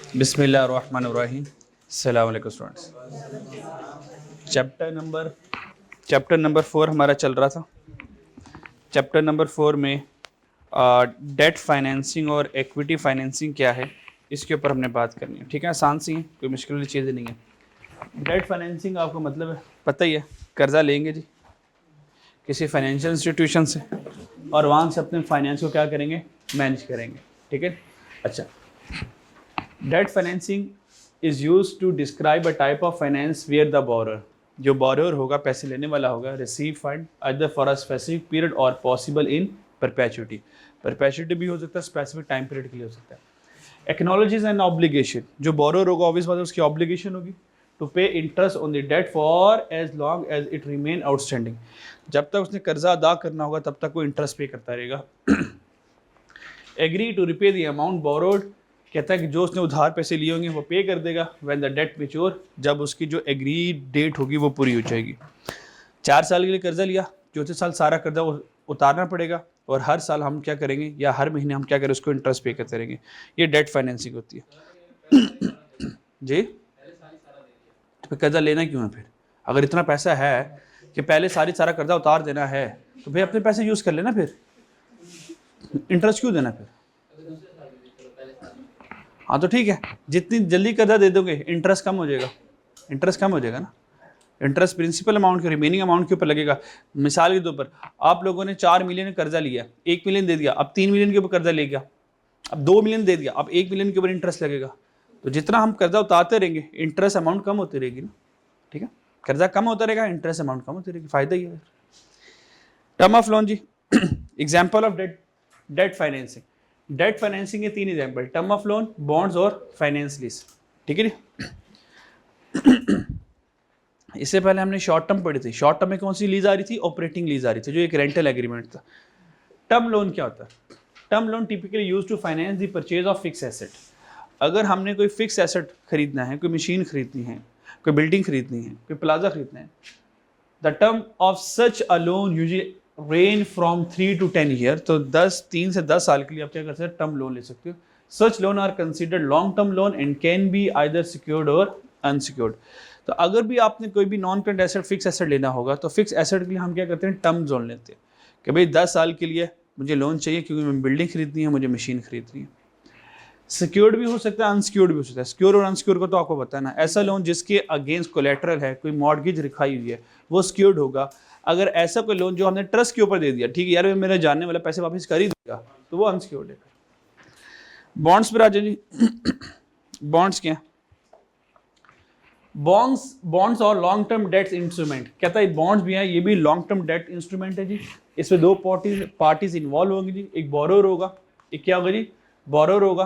बिस्मिल्लाहिर्रहमानिर्रहीम। अस्सलाम वालेकुम स्टूडेंट्स। चैप्टर नंबर 4 हमारा चल रहा था। चैप्टर नंबर 4 में डेट फाइनेंसिंग और इक्विटी फाइनेंसिंग क्या है, इसके ऊपर हमने बात करनी है। ठीक है, आसान सी है, कोई मुश्किल वाली चीज़ें नहीं है। डेट फाइनेंसिंग आपको मतलब है, पता ही है, कर्जा लेंगे जी किसी फाइनेंशियल इंस्टीट्यूशन से और वहाँ से अपने फाइनेंस को क्या करेंगे, मैनेज करेंगे। ठीक है, अच्छा। Debt financing is use to describe a type of finance where the borrower, जो बोरर होगा, पैसे लेने वाला होगा, receive fund other for a specific period और पॉसिबल इन परपेचुटी। परपेचुटी भी हो सकता है, स्पेसिफिक टाइम पीरियड के लिए हो सकता है। एक्नॉलेजेस एन ऑब्लिगेशन, जो बोरर होगा ऑब्वियस बात है उसकी ऑब्लिगेशन होगी to pay interest on the debt for as long as it remain outstanding, जब तक उसने कर्जा अदा करना होगा तब तक वो इंटरेस्ट पे करता रहेगा। Agree to repay the amount borrowed, कहता है कि जो उसने उधार पैसे लिए होंगे वो पे कर देगा व्हेन द डेट मैच्योर, जब उसकी जो एग्रीड डेट होगी वो पूरी हो जाएगी। 4 साल के लिए कर्जा लिया, चौथे साल सारा कर्जा उतारना पड़ेगा और हर साल हम क्या करेंगे या हर महीने हम क्या करें, उसको इंटरेस्ट पे करते रहेंगे। ये डेट फाइनेंसिंग होती है। जी, तो फिर कर्जा लेना क्यों है फिर? अगर इतना पैसा है कि पहले सारा कर्जा उतार देना है तो भाई अपने पैसे यूज कर लेना, फिर इंटरेस्ट क्यों देना फिर? हाँ तो ठीक है, जितनी जल्दी कर्जा दे दोगे इंटरेस्ट कम हो जाएगा, इंटरेस्ट कम हो जाएगा ना। इंटरेस्ट प्रिंसिपल अमाउंट के रिमेनिंग अमाउंट के ऊपर लगेगा। मिसाल के तौर पर आप लोगों ने 4 मिलियन कर्जा लिया, 1 मिलियन दे दिया, अब 3 मिलियन के ऊपर कर्जा ले गया, अब 2 मिलियन दे दिया, अब 1 मिलियन के ऊपर इंटरेस्ट लगेगा। तो जितना हम कर्जा उतारते रहेंगे इंटरेस्ट अमाउंट कम होती रहेगी ना। ठीक है, कर्जा कम होता रहेगा, इंटरेस्ट अमाउंट कम होती रहेगी, फायदा ही है। टर्म ऑफ लोन जी, example of debt financing. Debt financing के 3 example, term of loan, bonds और फाइनेंस लीज। ठीक है जी। इससे पहले हमने शॉर्ट टर्म पढ़ी थी। शॉर्ट टर्म में कौन सी लीज आ रही थी? ऑपरेटिंग लीज आ रही थी, जो एक रेंटल एग्रीमेंट था। टर्म लोन क्या होता है? Term loan typically use to finance the purchase of fix asset. अगर हमने कोई फिक्स एसेट खरीदना है, कोई मशीन खरीदनी है, कोई बिल्डिंग खरीदनी है, कोई प्लाजा खरीदना है, the term of such a loan usually range from 3 to 10 year. तो 3 से 10 साल के लिए आप क्या कर सकते हैं, टर्म लोन ले सकते हो। Such loan are considered long term loan and can be either secured और अनसिक्योर्ड। तो अगर भी आपने कोई भी non current asset, fix asset लेना होगा तो फिक्स एसेट के लिए हम क्या करते हैं, टर्म लोन लेते हैं कि भाई 10 साल के लिए मुझे लोन चाहिए क्योंकि मैं बिल्डिंग खरीदनी है, मुझे मशीन खरीदनी है। सिक्योर्ड भी हो सकता है, अनसिक्योर्ड भी हो सकता है। सिक्योर और अनसिक्योर को तो आपको पता है ना, ऐसा लोन जिसके अगेंस्ट कोलेटरल है, कोई मॉर्गेज रखाई हुई है, वो सिक्योर्ड होगा। अगर ऐसा कोई लोन जो हमने ट्रस्ट के ऊपर दे दिया, ठीक है यार मेरा जानने वाला पैसे वापस कर ही देगा, तो वो अनसिक्योर्ड है। बॉन्ड्स पर आ जाए जी। बॉन्ड्स क्या? बॉन्ड्स और लॉन्ग टर्म डेट इंस्ट्रूमेंट। कहता है बॉन्ड्स भी हैं, ये भी लॉन्ग टर्म डेट इंस्ट्रूमेंट है जी। इसमें 2 पार्टीज इन्वॉल्व होंगी जी। एक बोरोर होगा, एक क्या होगा जी, बोरोर होगा।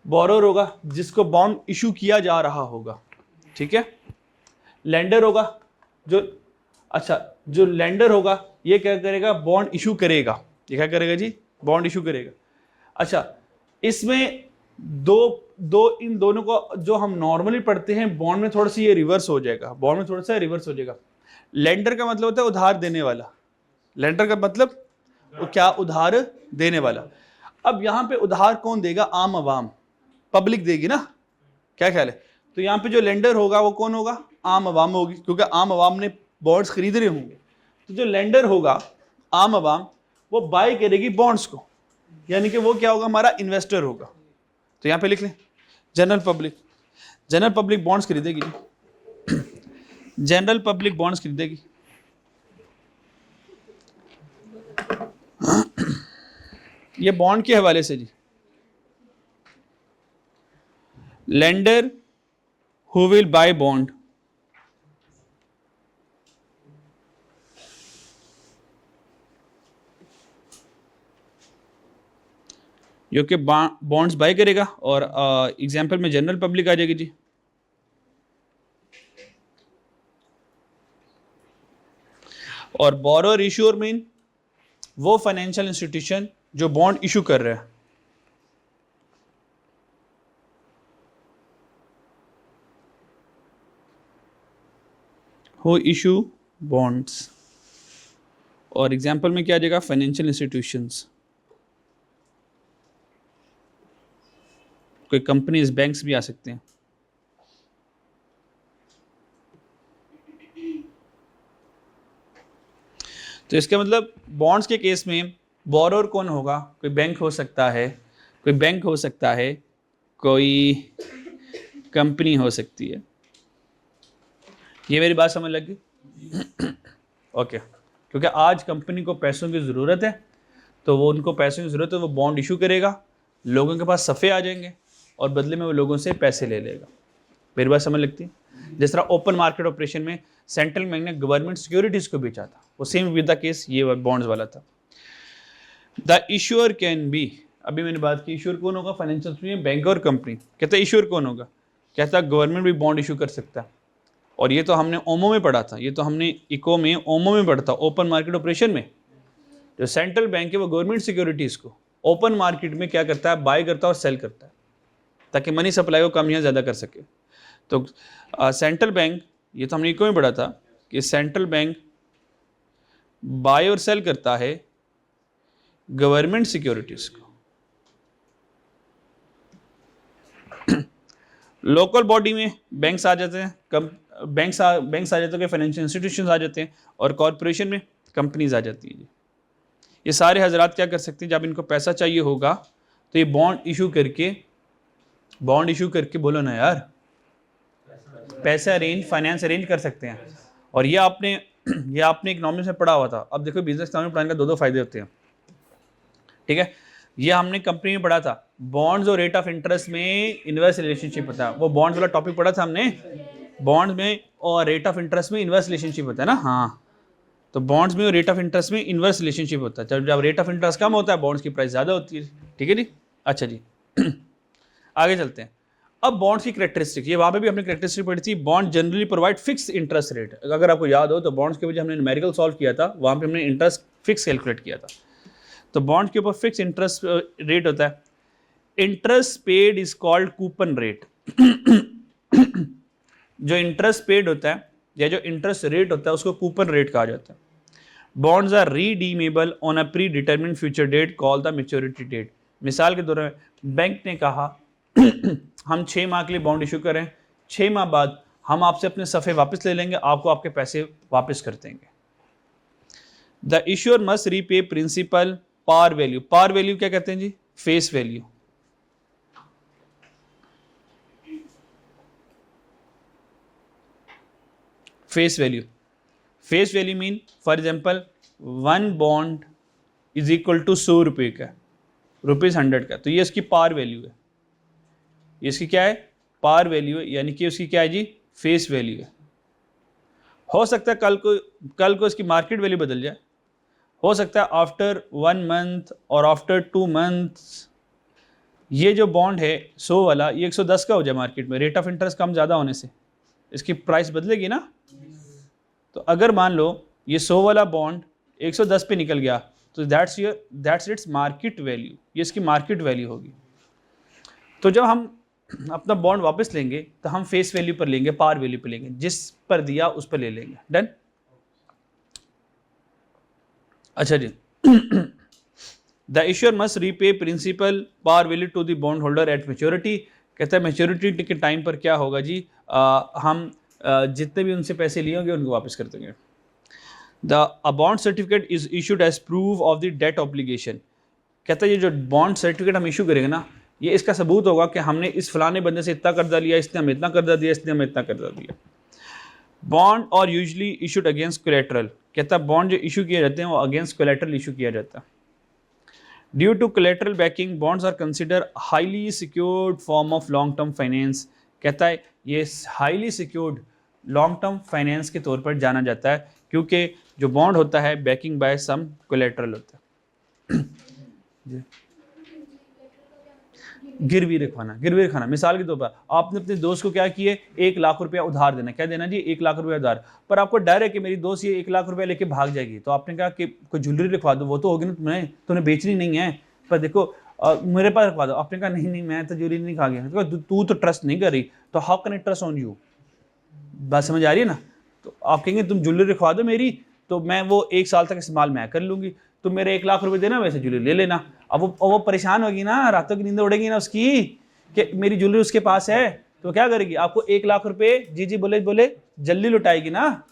बोरोर होगा जिसको बॉन्ड इशू किया जा रहा होगा, ठीक है। लेंडर होगा जो, अच्छा, जो लेंडर होगा ये क्या करेगा, बॉन्ड इशू करेगा। ये क्या करेगा जी, बॉन्ड इशू करेगा। अच्छा, इसमें दो दो इन दोनों को जो हम नॉर्मली पढ़ते हैं, बॉन्ड में थोड़ा सा ये रिवर्स हो जाएगा, बॉन्ड में थोड़ा सा रिवर्स हो जाएगा। लेंडर का मतलब होता है उधार देने वाला। लेंडर का मतलब क्या, उधार देने वाला। अब यहां पे उधार कौन देगा, आम आवाम, पब्लिक देगी ना, क्या ख्याल है? तो यहाँ पे जो लेंडर होगा वो कौन होगा, आम आवाम होगी, क्योंकि आम आवाम ने बॉन्ड्स खरीद रहे होंगे। तो जो लेंडर होगा, आम आवाम, वो बाय करेगी बॉन्ड्स को, यानी कि वो क्या होगा, हमारा इन्वेस्टर होगा। तो यहाँ पे लिख लें general public. General public bonds खरीदेगी जी, जनरल पब्लिक बॉन्ड्स खरीदेगी। ये बॉन्ड के हवाले से जी, lender who will buy bond, जो कि बॉन्ड्स बाय करेगा। और एग्जांपल में जनरल पब्लिक आ जाएगी जी। और बोरोर इश्यूर मीन वो फाइनेंशियल इंस्टीट्यूशन जो बॉन्ड इशू कर रहा है। हो इशू बॉन्ड्स, और एग्जांपल में क्या आ जाएगा, फाइनेंशियल इंस्टीट्यूशंस। कोई कंपनीज, बैंक्स भी आ सकते हैं। तो इसका मतलब बॉन्ड्स के केस में बोरोर कौन होगा? कोई बैंक हो सकता है, कोई बैंक हो सकता है, कोई कंपनी हो सकती है। ये मेरी बात समझ लगी? ओके क्योंकि आज कंपनी को पैसों की ज़रूरत है, तो वो उनको पैसों की ज़रूरत है, वो बॉन्ड इशू करेगा, लोगों के पास सफ़े आ जाएंगे और बदले में वो लोगों से पैसे ले लेगा। मेरी बात समझ लगती है? जिस तरह ओपन मार्केट ऑपरेशन में सेंट्रल बैंक ने गवर्नमेंट सिक्योरिटीज़ को बेचा था, वो सेम विद द केस ये बॉन्ड्स वाला था। द इशूअर कैन बी, अभी मैंने बात की इशूअर कौन होगा फाइनेंशियल में, बैंक और कंपनी। कहता है इशूअर कौन होगा? कहता है गवर्नमेंट भी बॉन्ड इशू कर सकता है। और ये तो हमने ओमो में पढ़ा था, ये तो हमने इको में ओमो में पढ़ा था, ओपन मार्केट ऑपरेशन में। जो सेंट्रल बैंक है वो गवर्नमेंट सिक्योरिटीज़ को ओपन मार्केट में क्या करता है? बाय करता है और सेल करता है, ताकि मनी सप्लाई को कम या ज़्यादा कर सके। तो सेंट्रल बैंक, ये तो हमने इको में पढ़ा था कि सेंट्रल बैंक बाय और सेल करता है गवर्नमेंट सिक्योरिटीज को। लोकल बॉडी में बैंक्स आ जाते हैं, बैंक्स आ जाते हैं, फाइनेंशियल इंस्टीट्यूशंस आ जाते हैं, और कॉरपोरेशन में कंपनीज आ जाती हैं। ये सारे हजरात क्या कर सकते हैं? जब इनको पैसा चाहिए होगा तो ये बॉन्ड इशू करके बोलो ना यार, पैसा फाइनेंस अरेंज कर सकते हैं। और ये आपने इकोनॉमिक्स में पढ़ा हुआ था। अब देखो बिजनेस इकोनॉमिक प्लान का दो फायदे होते हैं, ठीक है? ये हमने कंपनी में पढ़ा था, बॉन्ड्स और रेट ऑफ इंटरेस्ट में इनवर्स रिलेशनशिप होता है। वो बॉन्ड्स वाला टॉपिक पढ़ा था हमने, बॉन्ड्स में और रेट ऑफ इंटरेस्ट में इनवर्स रिलेशनशिप होता है ना। हाँ, तो बॉन्ड्स में और रेट ऑफ इंटरेस्ट में इनवर्स रिलेशनशिप होता है। जब रेट ऑफ इंटरेस्ट कम होता है, बॉन्ड्स की प्राइस ज़्यादा होती है। ठीक है जी, अच्छा जी। आगे चलते हैं। अब बॉन्ड्स की कैरेक्टरिस्टिक, ये वहाँ पे भी हमने कैरेक्टरिस्टिक पढ़ी थी। Bond generally provide fix interest rate. अगर आपको याद हो तो बॉन्ड्स के वजह हमने न्यूमेरिकल सॉल्व किया था, वहाँ पे हमने इंटरेस्ट फिक्स कैलकुलेट किया था। तो बॉन्ड के ऊपर फिक्स इंटरेस्ट रेट होता है। Interest paid is called coupon rate. जो इंटरेस्ट पेड होता है या जो इंटरेस्ट रेट होता है उसको कूपन रेट कहा जाता है। Bonds are redeemable on a pre determined future date called the maturity date. मिसाल के दौरान बैंक ने कहा हम 6 माह के लिए बॉन्ड इशू करें, 6 माह बाद हम आपसे अपने सफ़े वापस ले लेंगे, आपको आपके पैसे वापस कर देंगे। The issuer must repay principal par value. Par value क्या कहते हैं जी? Face value. Face value, face value mean for example 1 bond is equal to 100 रुपये का, ₹100 का, तो ये इसकी पार वैल्यू है। ये इसकी क्या है? पार वैल्यू है, यानी कि उसकी क्या है जी? फेस वैल्यू है। हो सकता है कल को इसकी मार्केट वैल्यू बदल जाए, हो सकता है आफ्टर 1 मंथ और आफ्टर 2 मंथ्स ये जो बॉन्ड है 100 वाला ये 110 का हो जाए मार्केट में, रेट ऑफ इंटरेस्ट कम ज़्यादा होने से इसकी प्राइस बदलेगी ना। तो अगर मान लो ये 100 वाला बॉन्ड 110 पे निकल गया तो दैट्स इट्स मार्केट वैल्यू, ये इसकी मार्केट वैल्यू होगी। तो जब हम अपना बॉन्ड वापस लेंगे तो हम फेस वैल्यू पर लेंगे, पार वैल्यू पर लेंगे, जिस पर दिया उस पर ले लेंगे। डन? अच्छा जी। The issuer must repay principal par value to the bond holder at maturity. कहता है मैच्योरिटी के टाइम पर क्या होगा जी? हम जितने भी उनसे पैसे लिए होंगे उनको वापस कर देंगे। The bond certificate is issued as proof of the debt obligation. कहता है ये जो बॉन्ड सर्टिफिकेट हम इशू करेंगे ना, ये इसका सबूत होगा कि हमने इस फलाने बंदे से इतना कर्जा लिया, इसने हमें इतना कर्जा दिया, इसने हमें इतना कर्जा दिया। बॉन्ड और यूजली इशूड अगेंस्ट कोलेटरल। कहता है बॉन्ड जो इशू किए जाते हैं वो अगेंस्ट कोलेटरल इशू किया जाता है। Due to collateral backing bonds are consider highly secured form of long term finance. कहता है ये highly secured long term finance के तौर पर जाना जाता है, क्योंकि जो बॉन्ड होता है बैकिंग बाय सम कोलेटरल होता है। गिरवी रखवाना। मिसाल के तौर पर आपने अपने दोस्त को क्या किए, 1 लाख रुपया उधार देना। क्या देना जी? 1 लाख रुपया उधार। पर आपको डर है कि मेरी दोस्त ये 1 लाख रुपया लेके भाग जाएगी, तो आपने कहा कि कोई ज्वेलरी रखवा दो। वो तो होगी ना, तुम्हें बेचनी नहीं है, पर देखो मेरे पास रखवा दो। आपने कहा नहीं मैं तो ज्वेलरी नहीं खा गया। तो तू तो ट्रस्ट नहीं कर रही, तो how can I trust on you? बात समझ आ रही है ना? तो आप कहेंगे तुम ज्वेलरी रखवा दो मेरी, तो मैं वो 1 साल तक इस्तेमाल मैं कर लूँगी, तो मेरे 1 लाख रुपए देना, वैसे ज्वेलरी ले लेना। अब वो परेशान होगी ना, रातों की नींद उड़ेगी ना उसकी कि मेरी ज्वेलरी उसके पास है, तो क्या करेगी, आपको 1 लाख रुपए जी जी बोले बोले जल्दी लुटाएगी ना।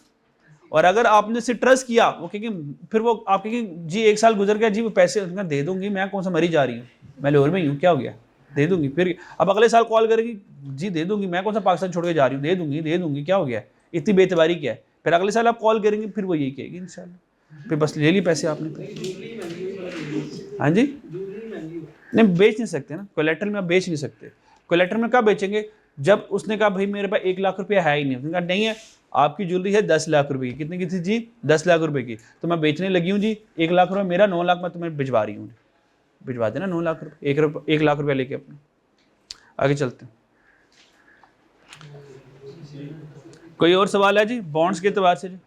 और अगर आपने उसे ट्रस्ट किया, वो कहेगी, फिर वो आप कहेंगे जी 1 साल गुजर गया जी, वो पैसे दे दूंगी, मैं कौन सा मरी जा रही हूँ, मैं लाहौर में ही हूँ, क्या हो गया, दे दूंगी। फिर अब अगले साल कॉल करेगी, जी दे दूंगी, मैं कौन सा पाकिस्तान छोड़ के जा रही हूँ, दे दूंगी, क्या हो गया, इतनी बेतबारी क्या है। फिर अगले साल आप कॉल करेंगे, फिर वो यही कहेगी इंशाल्लाह, फिर बस ले ली पैसे आपने। हाँ जी, नहीं बेच नहीं सकते ना, कोलेटरल में आप बेच नहीं सकते। कोलेटरल में कब बेचेंगे, जब उसने कहा भाई मेरे पास 1 लाख रुपया है ही नहीं, उसने कहा नहीं है, आपकी ज्वेलरी है 10 लाख रुपए की, कितने की थी जी, 10 लाख रुपए की, तो मैं बेचने लगी हूँ जी, 1 लाख रुपये मेरा, 9 लाख मैं तुम्हें भिजवा रही हूँ, भिजवा देना 9 लाख रुपये, 1 लाख रुपया लेके अपने। आगे चलते हैं, कोई और सवाल है जी बॉन्ड्स के एतबार से जी?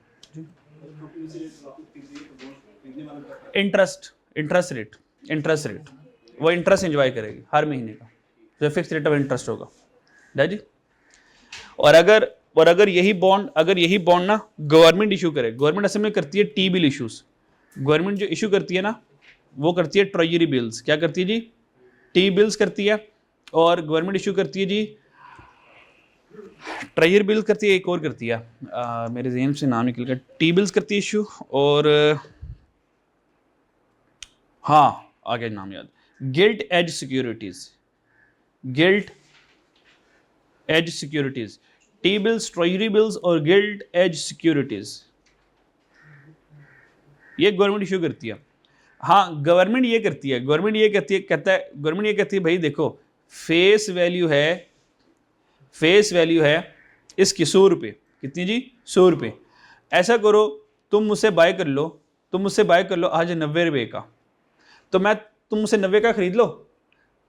इंटरेस्ट रेट, वो इंटरेस्ट एंजॉय करेगी हर महीने का, जो फिक्स रेट ऑफ इंटरेस्ट होगा है जी। और अगर यही बॉन्ड ना गवर्नमेंट इशू करे, गवर्नमेंट असल में करती है टी बिल इशूज, गवर्नमेंट जो इशू करती है ना वो करती है ट्रेजरी बिल्स, क्या करती है जी, टी बिल्स करती है, और गवर्नमेंट इशू करती है जी ट्रेजरी बिल्स करती है, एक और करती है मेरे जहन से नाम निकल गया, टी बिल्स करती है इशू, और हाँ आगे नाम याद, gilt edge securities, T bills, treasury bills और गिल्ट एज सिक्योरिटीज, ये गवर्नमेंट इशू करती है। हाँ गवर्नमेंट ये कहती है भाई देखो फेस वैल्यू है इसकी 100 रुपये, कितनी जी, 100 रुपये, ऐसा करो तुम मुझसे बाय कर लो आज 90 रुपये का, तो तुम मुझसे 90 का खरीद लो,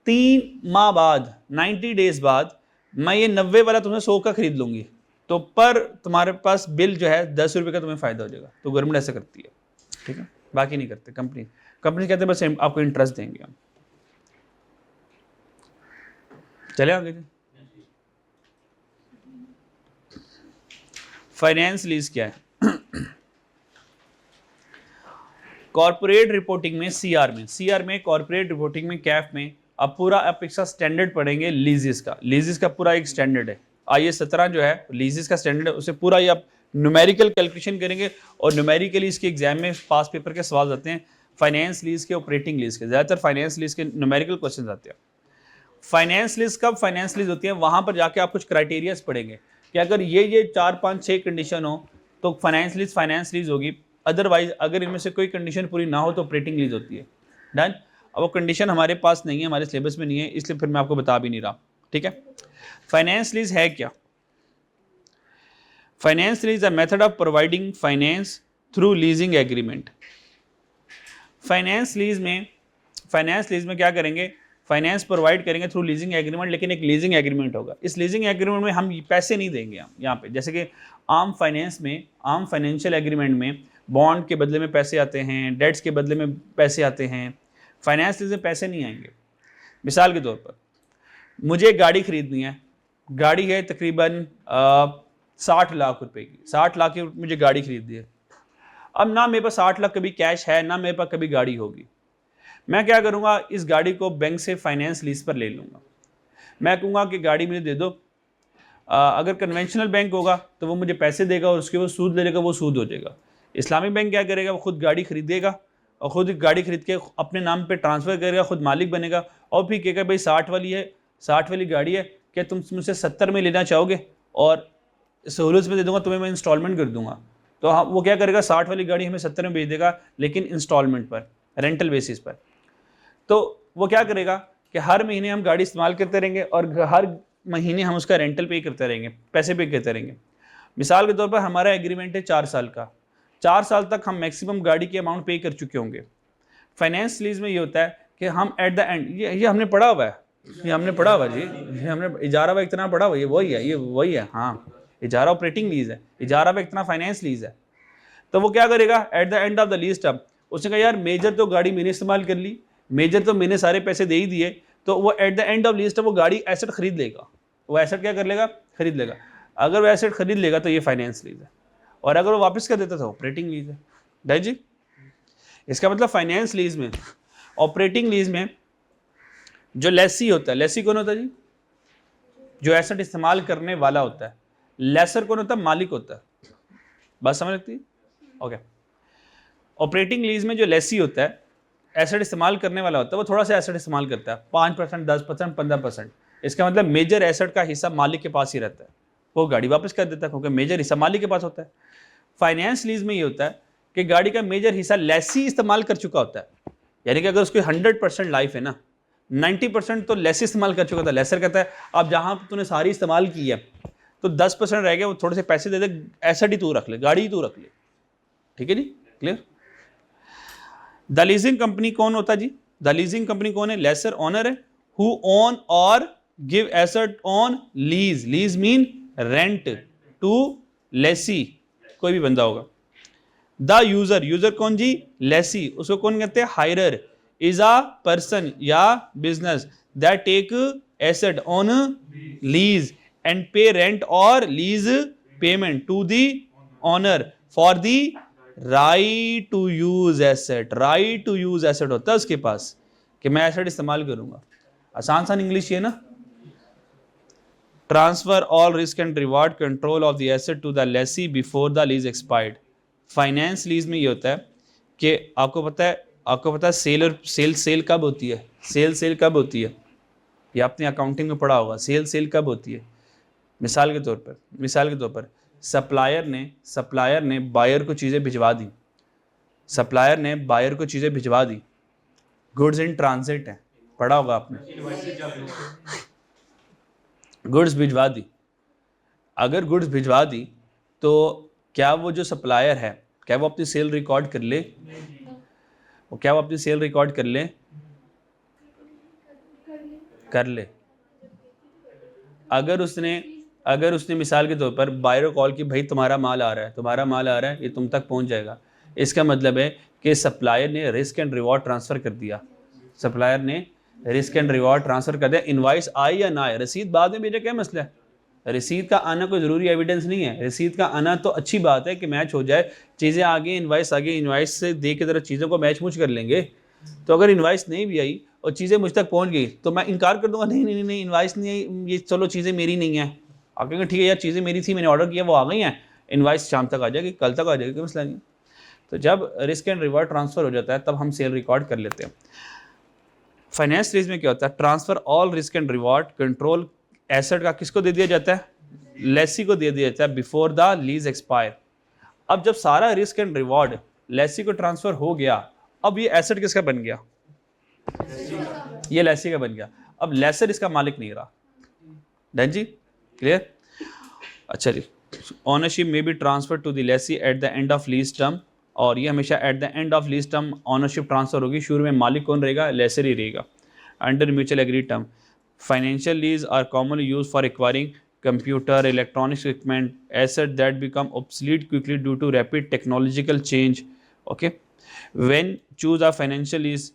3 माह बाद 90 डेज बाद मैं ये 90 वाला तुम्हें 100 का खरीद लूंगी, तो पर तुम्हारे पास बिल जो है 10 रुपये का तुम्हें फायदा हो जाएगा। तो गवर्नमेंट ऐसा करती है, ठीक है, बाकी नहीं करते कंपनी कहते हैं बस आपको इंटरेस्ट देंगे हम। चले आगे जी, फाइनेंस लीज क्या है, कॉर्पोरेट रिपोर्टिंग में सीआर में कॉर्पोरेट रिपोर्टिंग में कैफ में अब पूरा आप एक साथ स्टैंडर्ड पढ़ेंगे लीजेस का पूरा एक स्टैंडर्ड है, IAS 17 जो है लीजेस का स्टैंडर्ड है, उसे पूरा ये आप न्यूमेरिकल कैलकुलेशन करेंगे, और न्यूमेरिकली इसके एग्जाम में पास पेपर के सवाल आते हैं फाइनेंस लीज के, ऑपरेटिंग लीज के, ज़्यादातर फाइनेंस लीज के न्यूमेरिकल क्वेश्चन आते हैं। फाइनेंस लीज कब फाइनेंस लीज होती है, वहां पर जाके आप कुछ क्राइटेरियाज पढ़ेंगे कि अगर ये 4 5 6 कंडीशन हो तो फाइनेंस लीज होगी, अदरवाइज अगर इनमें से कोई कंडीशन पूरी ना हो तो ऑपरेटिंग लीज होती है। डन, अब वो कंडीशन हमारे पास नहीं है, हमारे सिलेबस में नहीं है, इसलिए फिर मैं आपको बता भी नहीं रहा, ठीक है। फाइनेंस लीज है क्या, finance lease a method of providing finance through leasing agreement. Finance lease में क्या करेंगे, फाइनेंस प्रोवाइड करेंगे थ्रू लीजिंग एग्रीमेंट, लेकिन एक लीजिंग एग्रीमेंट होगा। इस लीजिंग एग्रीमेंट में हम पैसे नहीं देंगे, हम यहाँ पे जैसे कि आम फाइनेंशियल एग्रीमेंट में बॉन्ड के बदले में पैसे आते हैं, डेट्स के बदले में पैसे आते हैं, फाइनेंस लीज में पैसे नहीं आएंगे। मिसाल के तौर पर मुझे एक गाड़ी खरीदनी है, गाड़ी है तकरीबन 60 लाख रुपए की, 60 लाख की मुझे गाड़ी खरीदनी है। अब ना मेरे पास 60 लाख कभी कैश है, ना मेरे पास कभी गाड़ी होगी, मैं क्या करूँगा, इस गाड़ी को बैंक से फाइनेंस लीज पर ले लूँगा। मैं कहूँगा कि गाड़ी मुझे दे दो, अगर कन्वेंशनल बैंक होगा तो वो मुझे पैसे देगा और उसके वो सूद ले लेगा, वो सूद हो जाएगा। इस्लामिक बैंक क्या करेगा, वो खुद गाड़ी खरीदेगा और खुद गाड़ी खरीद के अपने नाम पे ट्रांसफ़र करेगा, खुद मालिक बनेगा, और फिर कहेगा भाई 60 वाली गाड़ी है, क्या तुम मुझसे 70 में लेना चाहोगे, और सहूलत में दे दूंगा तुम्हें, मैं इंस्टॉलमेंट कर दूंगा। तो हाँ वो क्या करेगा, 60 वाली गाड़ी हमें 70 में बेच देगा, लेकिन इंस्टॉलमेंट पर, रेंटल बेसिस पर। तो वो क्या करेगा कि हर महीने हम गाड़ी इस्तेमाल करते रहेंगे और हर महीने हम उसका रेंटल पे करते रहेंगे, पैसे पे करते रहेंगे। मिसाल के तौर पर हमारा एग्रीमेंट है 4 साल का, 4 साल तक हम मैक्सिमम गाड़ी के अमाउंट पे कर चुके होंगे। फाइनेंस लीज में ये होता है कि हम एट द एंड, ये हमने पढ़ा हुआ है, ये हमने पढ़ा हुआ जी, ये हमने इजारा व इतना पढ़ा हुआ, ये वही है, हाँ इजारा ऑपरेटिंग लीज है, इजारा व इतना फाइनेंस लीज है। तो वो क्या करेगा, eight the end of the lease term उसने कहा यार मेजर तो गाड़ी मैंने इस्तेमाल कर ली, मेजर तो मैंने सारे पैसे दे ही दिए, तो वो eight the end of lease term वो गाड़ी एसेट खरीद लेगा, वो एसेट क्या कर लेगा, खरीद लेगा। अगर वो एसेट खरीद लेगा तो ये फाइनेंस लीज है, और अगर वो वापस कर देता तो ऑपरेटिंग लीज है। राइट जी, इसका मतलब फाइनेंस लीज में, ऑपरेटिंग लीज में जो लेसी होता है, लेसी कौन होता है जी, जो एसेट इस्तेमाल करने वाला होता है। लेसर कौन होता है? मालिक होता है। बात समझ लगती है? ओके। ऑपरेटिंग लीज में जो लेसी होता है, एसेट इस्तेमाल करने वाला होता है, वो थोड़ा सा एसेट इस्तेमाल करता है, 5%, 10%, 15%। इसका मतलब मेजर एसेट का हिस्सा मालिक के पास ही रहता है, वो गाड़ी वापस कर देता है क्योंकि मेजर हिस्सा मालिक के पास होता है। फाइनेंस लीज में ये होता है कि गाड़ी का मेजर हिस्सा लेसी इस्तेमाल कर चुका होता है, यानी कि अगर उसकी 100% लाइफ है ना, 90% तो लेसी इस्तेमाल कर चुका था। लेसर कहता है अब जहाँ तूने सारी इस्तेमाल की है तो 10% रह गया, वो थोड़े से पैसे दे दे, एसेट ही तू रख ले, गाड़ी ही तू रख ले। ठीक है जी, क्लियर। द लीजिंग कंपनी कौन होता है जी? द लीजिंग कंपनी कौन है? लेसर ओनर है, हु ओन और give asset on lease. Lease mean rent to lessee, कोई भी बंदा होगा। द यूजर, यूजर कौन जी? लेसी। उसको कौन कहते हैं? हायरर। इज अ पर्सन या business that take asset on lease and pay rent और lease payment to the owner for the right to use asset. Right to use asset होता है उसके पास कि मैं एसेट इस्तेमाल करूंगा। आसान सा इंग्लिश ये ना। Transfer all risk and reward control of the asset to the lessee before the lease expired. Finance lease में ये होता है कि आपको पता है सेल और सेल कब होती है? सेल कब होती है? ये आपने अकाउंटिंग में पढ़ा होगा। सेल कब होती है? मिसाल के तौर पर सप्लायर ने बायर को चीज़ें भिजवा दी। सप्लायर ने बायर को चीज़ें भिजवा दी, गुड्स इन ट्रांजिट है, पढ़ा होगा आपने। गुड्स भिजवा दी। अगर गुड्स भिजवा दी तो क्या वो जो सप्लायर है, क्या वो अपनी सेल रिकॉर्ड कर ले? वो क्या वो अपनी सेल रिकॉर्ड कर ले? अगर उसने मिसाल के तौर पर बायर को कॉल की, भाई तुम्हारा माल आ रहा है, ये तुम तक पहुंच जाएगा, इसका मतलब है कि सप्लायर ने रिस्क एंड रिवॉर्ड ट्रांसफ़र कर दिया। इनवाइस आई या ना आए, रसीद बाद में भेजा, क्या मसला है? रसीद का आना कोई ज़रूरी एविडेंस नहीं है। रसीद का आना तो अच्छी बात है कि मैच हो जाए, चीज़ें आगे, इनवाइस से दे के ज़रा चीज़ों को मैच मुच कर लेंगे। तो अगर इनवाइस नहीं भी आई और चीज़ें मुझ तक पहुंच गई तो मैं इनकार कर दूंगा, नहीं इनवाइस नहीं आई, ये चलो चीज़ें मेरी नहीं है। आप कहेंगे ठीक है यार, चीज़ें मेरी थी, मैंने ऑर्डर किया, वो आ गई हैं, इनवाइस शाम तक आ जाएगी, कल तक आ जाएगी, कोई मसला नहीं। तो जब रिस्क एंड रिवॉर्ड ट्रांसफ़र हो जाता है तब हम सेल रिकॉर्ड कर लेते हैं। फाइनेंस लीज में क्या होता है? Transfer all risk and reward control asset का किसको दे दिया जाता है? लेसी को दे दिया जाता है बिफोर द लीज एक्सपायर। अब जब सारा रिस्क एंड रिवॉर्ड लेसी को ट्रांसफ़र हो गया, अब ये एसेट किसका बन गया? ये लेसी का बन गया। अब लेसर इसका मालिक नहीं रहा। डन जी, क्लियर। अच्छा जी, ओनरशिप में भी transfer to the lessee at the end of lease term, और ये हमेशा at the end of lease term ownership transfer होगी। शुरू में मालिक कौन रहेगा? लेसर ही रहेगा, under mutual agree term. Financial lease are commonly use for acquiring computer, electronics equipment, asset that become obsolete quickly due to rapid technological change. Okay, when choose a financial lease,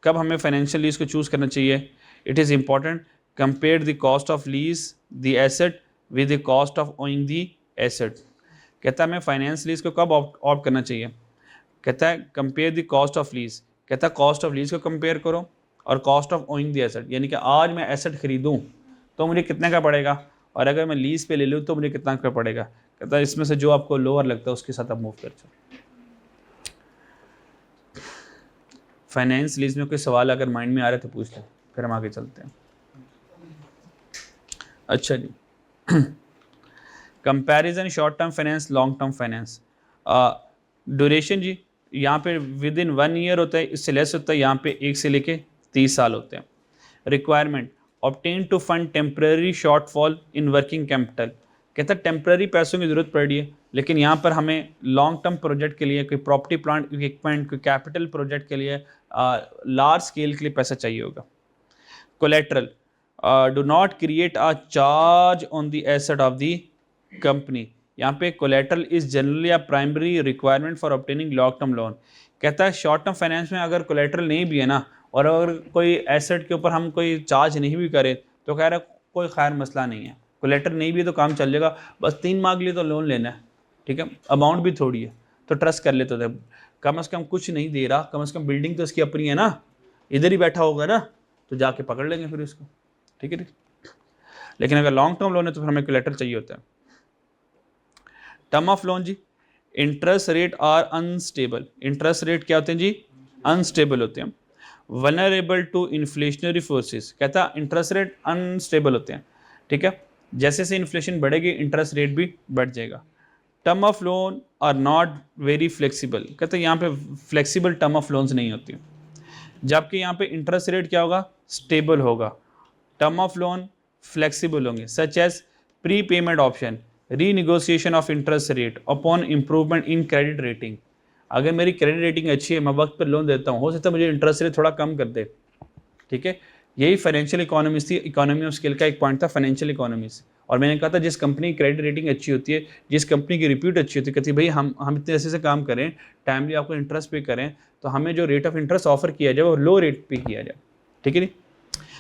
कब हमें financial lease को choose करना चाहिए? It is important, compare the cost of lease the asset with the cost of owing the asset. कहता है हमें finance lease को कब ऑप्ट करना चाहिए? कहता है compare the cost of lease. कहता है कॉस्ट ऑफ लीज को कंपेयर करो और cost of owing the asset, यानी कि आज मैं एसेट खरीदूँ तो मुझे कितने का पड़ेगा, और अगर मैं लीज पे ले लूँ तो मुझे कितना का पड़ेगा। कहता है इसमें से जो आपको लोअर लगता है उसके साथ आप मूव कर चलो। फाइनेंस लीज में कोई सवाल अगर माइंड में आ रहा है तो पूछ लें, फिर हम आगे चलते हैं। अच्छा जी, comparison short term finance, long term finance. Duration जी, यहाँ पे विद इन 1 ईयर होता है, इससे लेस होता है, यहाँ पे 1 से लेके 30 साल होते हैं। Requirement, obtain to fund temporary shortfall in working capital. कहता है टेम्पररी पैसों की ज़रूरत पड़ रही है, लेकिन यहाँ पर हमें लॉन्ग टर्म प्रोजेक्ट के लिए, कोई प्रॉपर्टी प्लांट इक्विपमेंट, कोई कैपिटल प्रोजेक्ट के लिए, लार्ज स्केल के लिए पैसा चाहिए होगा। Collateral, do not create a charge on the asset of the company. यहाँ पे collateral is generally a primary requirement for obtaining long term loan. कहता है शॉर्ट टर्म फाइनेंस में अगर कोलेट्रल नहीं भी है ना, और अगर कोई एसेट के ऊपर हम कोई चार्ज नहीं भी करें तो कह रहा है कोई खैर मसला नहीं है, कोलेट्रल नहीं भी है तो काम चल जाएगा, बस 3 माह के लिए तो लोन लेना है, ठीक है, अमाउंट भी थोड़ी है तो ट्रस्ट कर लेते थे। कम से कम कुछ नहीं दे रहा, कम से कम बिल्डिंग तो इसकी अपनी है ना, इधर ही बैठा होगा ना, तो जाके पकड़ लेंगे फिर इसको, ठीक है। लेकिन अगर लॉन्ग टर्म लोन है तो फिर हमें कोलेटरल चाहिए होता है। टर्म ऑफ लोन जी, interest rate are unstable. Interest rate क्या होते हैं जी? अनस्टेबल होते हैं। वनरेबल टू इन्फ्लेशनरी फोर्सेस, कहता है इंटरेस्ट रेट अनस्टेबल होते हैं, ठीक है। जैसे जैसे इन्फ्लेशन बढ़ेगी इंटरेस्ट रेट भी बढ़ जाएगा। Term of loan are not very flexible, कहते हैं यहाँ पे फ्लेक्सिबल टर्म ऑफ लोन्स नहीं होती, जबकि यहाँ पे इंटरेस्ट रेट क्या होगा? स्टेबल होगा। टर्म ऑफ लोन फ्लेक्सिबल होंगे, such as pre payment option, renegotiation of interest rate upon improvement in credit rating. अगर मेरी क्रेडिट रेटिंग अच्छी है, मैं वक्त पर लोन देता हूँ, हो सकता है मुझे इंटरेस्ट रेट थोड़ा कम कर दे, ठीक है। यही फाइनेंशियल इकोनॉमिक्स थी, इकोनॉमी ऑफ स्केल का एक पॉइंट था फाइनेंशियल इकोनॉमिक्स। और मैंने कहा था जिस कंपनी की क्रेडिट रेटिंग अच्छी होती है, जिस कंपनी की रिप्यूट अच्छी होती है, कहती है भाई हम इतने ऐसे से काम करें, टाइमली आपको इंटरेस्ट पे करें, तो हमें जो रेट ऑफ इंटरेस्ट ऑफर किया जाए वो लो रेट पे किया जाए, ठीक है नी।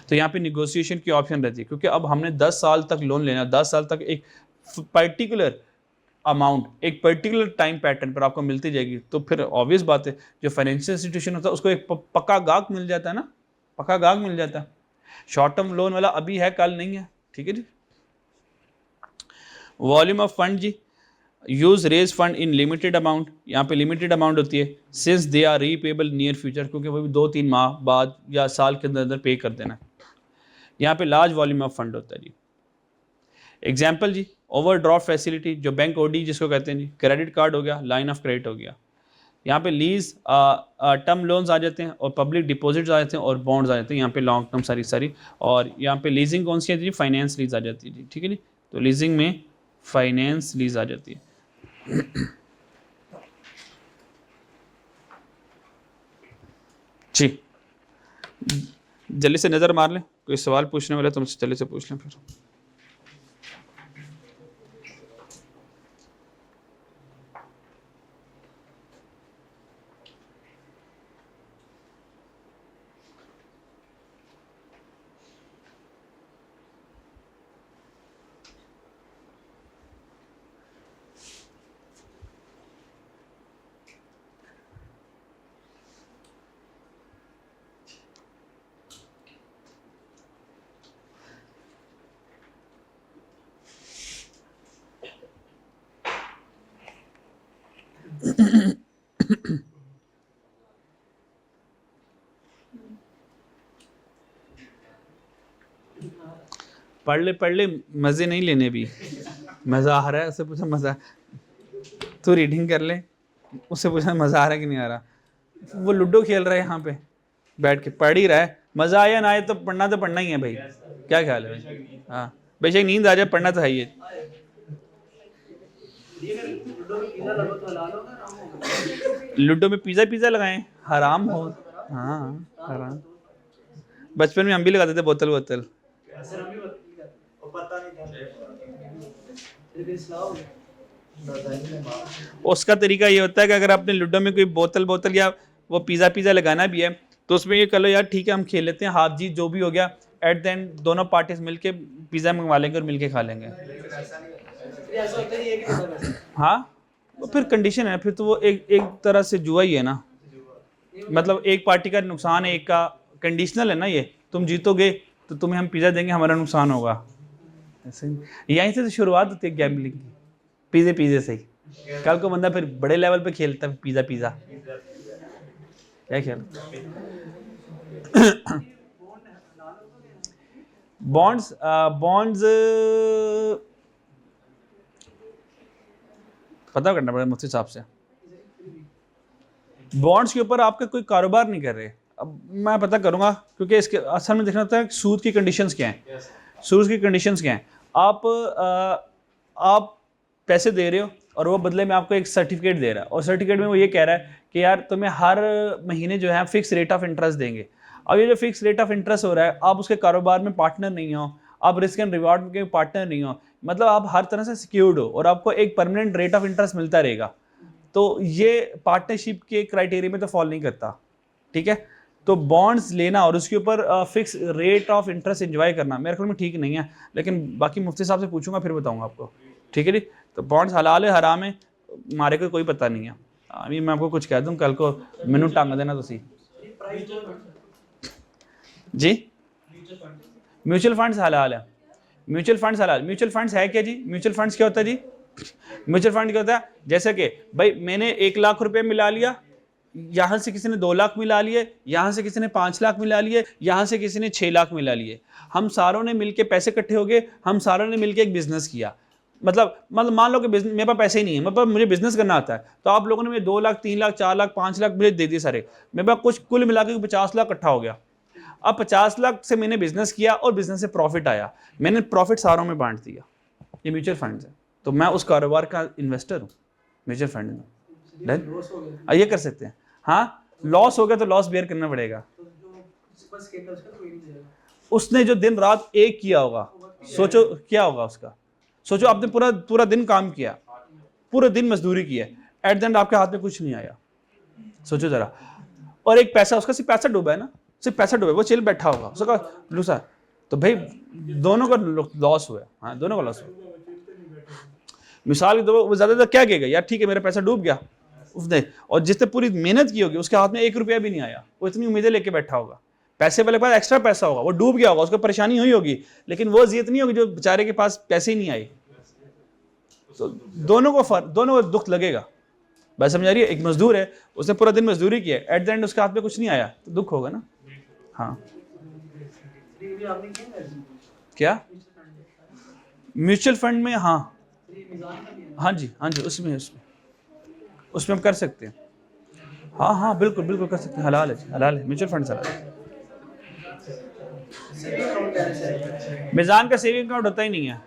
तो यहाँ पे निगोशिएशन की ऑप्शन रहती है, क्योंकि अब हमने 10 साल तक लोन लेना, 10 साल तक एक पर्टिकुलर अमाउंट एक पर्टिकुलर टाइम पैटर्न पर आपको मिलती जाएगी, तो फिर ऑब्वियस बात है जो फाइनेंशियल इंस्टीट्यूशन होता है उसको एक पक्का गाहक मिल जाता है ना, पक्का गाहक मिल जाता है। शॉर्ट टर्म लोन वाला अभी है कल नहीं है, ठीक है जी। वॉल्यूम ऑफ फंड जी, use raise fund in limited amount, यहाँ पे लिमिटेड अमाउंट होती है, since they are repayable near future, क्योंकि वो भी 2-3 माह बाद या साल के अंदर अंदर पे कर देना। यहाँ पे लार्ज वॉल्यूम ऑफ फंड होता है जी। एग्जाम्पल जी, ओवरड्राफ्ट फैसिलिटी, जो बैंक ओडी जिसको कहते हैं जी, क्रेडिट कार्ड हो गया, लाइन ऑफ क्रेडिट हो गया। यहाँ पे लीज टर्म लोन्स आ जाते हैं, और पब्लिक डिपॉजिट्स आ जाते हैं, और बॉन्ड्स आ जाते हैं, यहाँ पे लॉन्ग टर्म सारी। और यहाँ पे लीजिंग कौन सी आती है? फाइनेंस लीज आ जाती है जी, ठीक है जी। तो लीजिंग में फाइनेंस लीज आ जाती है। जी, जल्दी से नज़र मार लें, कोई सवाल पूछने वाला तो मुझसे जल्दी से पूछ लें फिर। पढ़ ले मज़े नहीं लेने भी, मज़ा आ रहा है उससे पूछा, मज़ा तू रीडिंग कर ले, उससे पूछा मज़ा आ रहा है कि नहीं आ रहा। वो लूडो खेल रहा है यहाँ पे बैठ के, पढ़ ही रहा है, मज़ा आया ना आए तो पढ़ना ही है भाई, क्या ख्याल है भाई? हाँ बेशक नींद आ जाए, पढ़ना तो है ही है। लूडो में पिज़्ज़ा लगाएं, हराम हो। हाँ हराम, बचपन में हम भी लगाते थे बोतल। उसका तरीका ये होता है कि अगर आपने लूडो में कोई बोतल या वो पिज़्ज़ा लगाना भी है, तो उसमें ये कर लो यार ठीक है हम खेल लेते हैं, हाफ जीत जो भी हो गया, एट द एंड दोनों पार्टीज मिलके पिज़्ज़ा मंगवा लेंगे और मिलके खा लेंगे। हाँ तो फिर कंडीशन है, फिर तो वो एक तरह से जुआ ही है ना, मतलब एक पार्टी का नुकसान है, एक का कंडीशनल है ना, ये तुम जीतोगे तो तुम्हें हम पिज़्ज़ा देंगे, हमारा नुकसान होगा। ऐसे यहीं से तो शुरुआत होती है गैम्बलिंग की, पिज़्ज़े से ही। कल को बंदा फिर बड़े लेवल पे खेलता है पिज़्ज़ा क्या ख्याल? बॉन्ड्स पता करना पड़ेगा मुफ्ती साहब से। बॉन्ड्स के ऊपर आपका कोई कारोबार नहीं कर रहे, अब मैं पता करूंगा, क्योंकि इसके असल में देखना होता है सूद की कंडीशंस क्या हैं। सूद की कंडीशंस क्या हैं? आप पैसे दे रहे हो और वो बदले में आपको एक सर्टिफिकेट दे रहा है, और सर्टिफिकेट में वो ये कह रहा है कि यार तुम्हें हर महीने जो है फिक्स रेट ऑफ इंटरेस्ट देंगे। अब ये जो फिक्स रेट ऑफ इंटरेस्ट हो रहा है, आप उसके कारोबार में पार्टनर नहीं हो, आप रिस्क एंड रिवार्ड के पार्टनर नहीं हो, मतलब आप हर तरह से सिक्योर्ड हो और आपको एक परमानेंट रेट ऑफ इंटरेस्ट मिलता रहेगा, तो ये पार्टनरशिप के क्राइटेरिया में तो फॉल नहीं करता, ठीक है। तो बॉन्ड्स लेना और उसके ऊपर fix rate of interest enjoy करना मेरे ख्याल में ठीक नहीं है, लेकिन बाकी मुफ्ती साहब से पूछूंगा फिर बताऊंगा आपको, ठीक है जी। तो बॉन्ड्स हलाल है हराम है हमारे को कोई पता नहीं है, अभी मैं आपको कुछ कह दूं कल को मैनू टांग देना तुसी जी। म्यूचुअल फंड्स हलाल है, म्यूचुअल फंड्स हलाल। म्यूचुअल फंड्स है क्या जी? म्यूचुअल फंड्स क्या होता है जी? म्यूचुअल फंड क्या होता है? जैसे कि भाई मैंने 1 लाख रुपए मिला लिया, यहां से किसी ने 2 लाख मिला लिए, यहां से किसी ने 5 लाख मिला लिए, यहां से किसी ने 6 लाख मिला लिए, हम सारों ने मिलके पैसे इकट्ठे हो गए, हम सारों ने मिलके एक बिजनेस किया। मतलब मान लो कि बिजनेस, मेरे पास पैसे ही नहीं है, मतलब मुझे बिजनेस करना आता है, तो आप लोगों ने मुझे 2 लाख, 3 लाख, 4 लाख, 5 लाख मुझे दे दिए सारे, मेरे पास कुछ कुल मिला के 50 लाख इकट्ठा हो गया। अब 50 लाख से मैंने बिजनेस किया और बिजनेस से प्रॉफिट आया, मैंने प्रॉफिट सारों में बांट दिया। ये म्यूचुअल फंड है, तो मैं उस कारोबार का इन्वेस्टर हूँ म्यूचुअल फंड में। ये कर सकते हैं। हाँ, लॉस हो गया तो लॉस बेयर करना पड़ेगा। उसने जो दिन रात एक किया होगा, सोचो क्या होगा उसका। सोचो आपने पूरा दिन काम किया, पूरे दिन मजदूरी की है, एट द एंड आपके हाथ में कुछ नहीं आया। सोचो जरा, और एक पैसा उसका सिर्फ पैसा डूबा है ना, सिर्फ पैसा डूबा है, वो चिल बैठा होगा, उसका लूसा, तो भाई दोनों का लॉस हुआ है। हाँ, दोनों का लॉस हुआ। मिसाल के तौर पर वो ज्यादातर क्या कहेगा, यार ठीक है मेरा पैसा डूब गया उसने, और जिसने पूरी मेहनत की होगी उसके हाथ में 1 रुपया भी नहीं आया, वो इतनी उम्मीदें लेके बैठा होगा, पैसे वाले के पास एक्स्ट्रा पैसा होगा, वो डूब गया होगा, उसको परेशानी हुई होगी, लेकिन वो जियत नहीं होगी जो बेचारे के पास पैसे ही नहीं आए। तो दोनों को दुख लगेगा। बात समझ आ रही है? एक मजदूर है, उसने पूरा दिन मजदूरी की है, एट द एंड उसके हाथ में कुछ नहीं आया, तो दुख होगा ना। हाँ, क्या म्यूचुअल फंड में? हाँ हाँ जी, हाँ जी, उसमें हम कर सकते हैं। हाँ हाँ, बिल्कुल बिल्कुल कर सकते हैं, हलाल है, हलाल है, म्यूचुअल फंड हलाल है। मिजान का सेविंग अकाउंट होता ही नहीं है,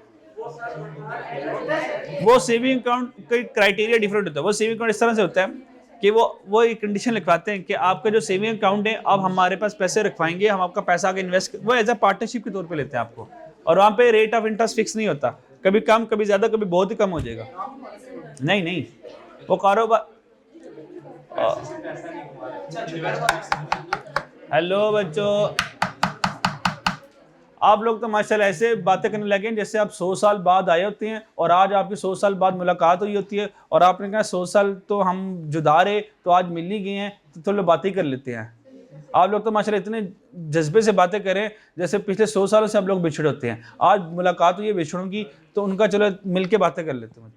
वो सेविंग अकाउंट का क्राइटेरिया डिफरेंट होता है। वो सेविंग अकाउंट इस तरह से होता है कि वो एक कंडीशन लिखवाते हैं कि आपका जो सेविंग अकाउंट है, आप हमारे पास पैसे रखवाएंगे, हम आपका पैसा आगे इन्वेस्ट, वो एज अ पार्टनरशिप के तौर पे लेते हैं आपको, और वहाँ पे रेट ऑफ इंटरेस्ट फिक्स नहीं होता, कभी कम कभी ज्यादा, कभी बहुत ही कम हो जाएगा। नहीं, वो कारोबार। हेलो बच्चों, आप लोग तो माशाल्लाह ऐसे बातें करने लगे जैसे आप 100 साल बाद आए होते हैं, और आज आपकी 100 साल बाद मुलाकात हुई होती है, और आपने कहा 100 साल तो हम जुदा रहे, तो आज मिल ही गए हैं, तो थोड़ी बातें कर लेते हैं। आप लोग तो माशाल्लाह इतने जज्बे से बातें करें जैसे पिछले 100 सालों से आप लोग बिछड़े होते हैं, आज मुलाकात हुई है बिछड़ों की, तो उनका चलो मिल के बातें कर लेते हैं।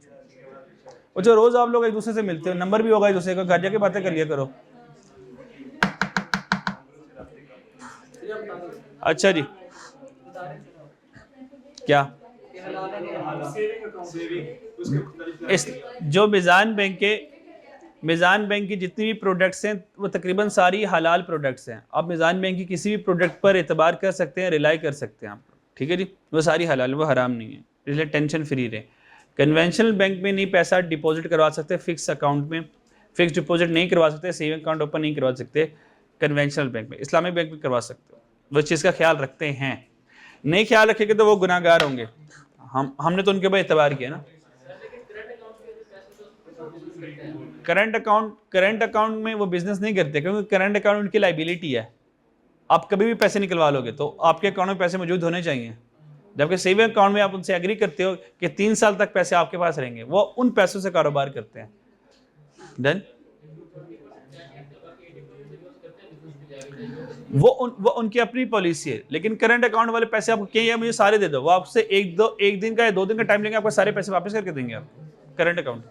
और जो रोज़ आप लोग एक दूसरे से मिलते हो, नंबर भी होगा एक दूसरे का, घर जाके बातें कर लिया करो। अच्छा जी, क्या इस जो मिजान बैंक की जितनी भी प्रोडक्ट्स हैं वो तकरीबन सारी हलाल प्रोडक्ट्स हैं। आप मिजान बैंक की किसी भी प्रोडक्ट पर एतबार कर सकते हैं, रिलाई कर सकते हैं आप, ठीक है जी, वो सारी हलाल, वो हराम नहीं है, इसलिए टेंशन फ्री रहे। कन्वेंशनल बैंक में नहीं पैसा डिपॉजिट करवा सकते, फिक्स अकाउंट में फिक्स डिपॉजिट नहीं करवा सकते, सेविंग अकाउंट ओपन नहीं करवा सकते कन्वेंशनल बैंक में। इस्लामिक बैंक में करवा सकते हो, वो चीज़ का ख्याल रखते हैं। नहीं ख्याल रखेंगे तो वो गुनाहगार होंगे। हमने तो उनके ऊपर एतबार किया ना। करंट अकाउंट में वो बिजनेस नहीं करते, क्योंकि करंट अकाउंट उनकी लाइबिलिटी है। आप कभी भी पैसे निकलवा लोगे तो आपके अकाउंट में पैसे मौजूद होने चाहिए, जबकि सेविंग अकाउंट में आप उनसे एग्री करते हो कि 3 साल तक पैसे आपके पास रहेंगे, वो उन पैसों से कारोबार करते हैं। डन। वो उनकी अपनी पॉलिसी है, लेकिन करंट अकाउंट वाले पैसे आपको कहिए मुझे सारे दे दो, वो आपसे एक दिन का या 2 दिन का टाइम लेंगे, आपको सारे पैसे वापस करके देंगे आप करंट अकाउंट।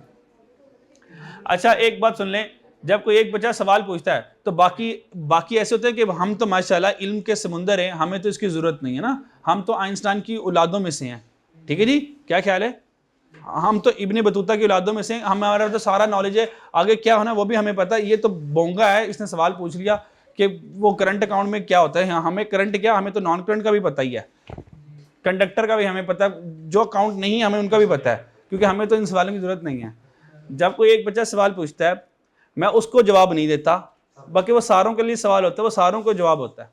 अच्छा, एक बात सुन लें, जब कोई एक बच्चा सवाल पूछता है तो बाकी ऐसे होते हैं कि हम तो माशाल्लाह इल्म के समुंदर हैं, हमें तो इसकी जरूरत नहीं है ना, हम तो आइंस्टाइन की औलादों में से हैं, ठीक है जी, क्या ख्याल है, हम तो इब्ने बतूता की औलादों में से हैं, हमारा तो सारा नॉलेज है, आगे क्या होना वो भी हमें पता है। ये तो बोंगा है, इसने सवाल पूछ लिया कि वो करंट अकाउंट में क्या होता है। हमें करंट क्या, हमें तो नॉन करंट का भी पता ही है, कंडक्टर का भी हमें पता है, जो अकाउंट नहीं है हमें उनका भी पता है, क्योंकि हमें तो इन सवालों की जरूरत नहीं है। जब कोई एक बच्चा सवाल पूछता है, मैं उसको जवाब नहीं देता, बाकी वो सारों के लिए सवाल होता है, वो सारों को जवाब होता है।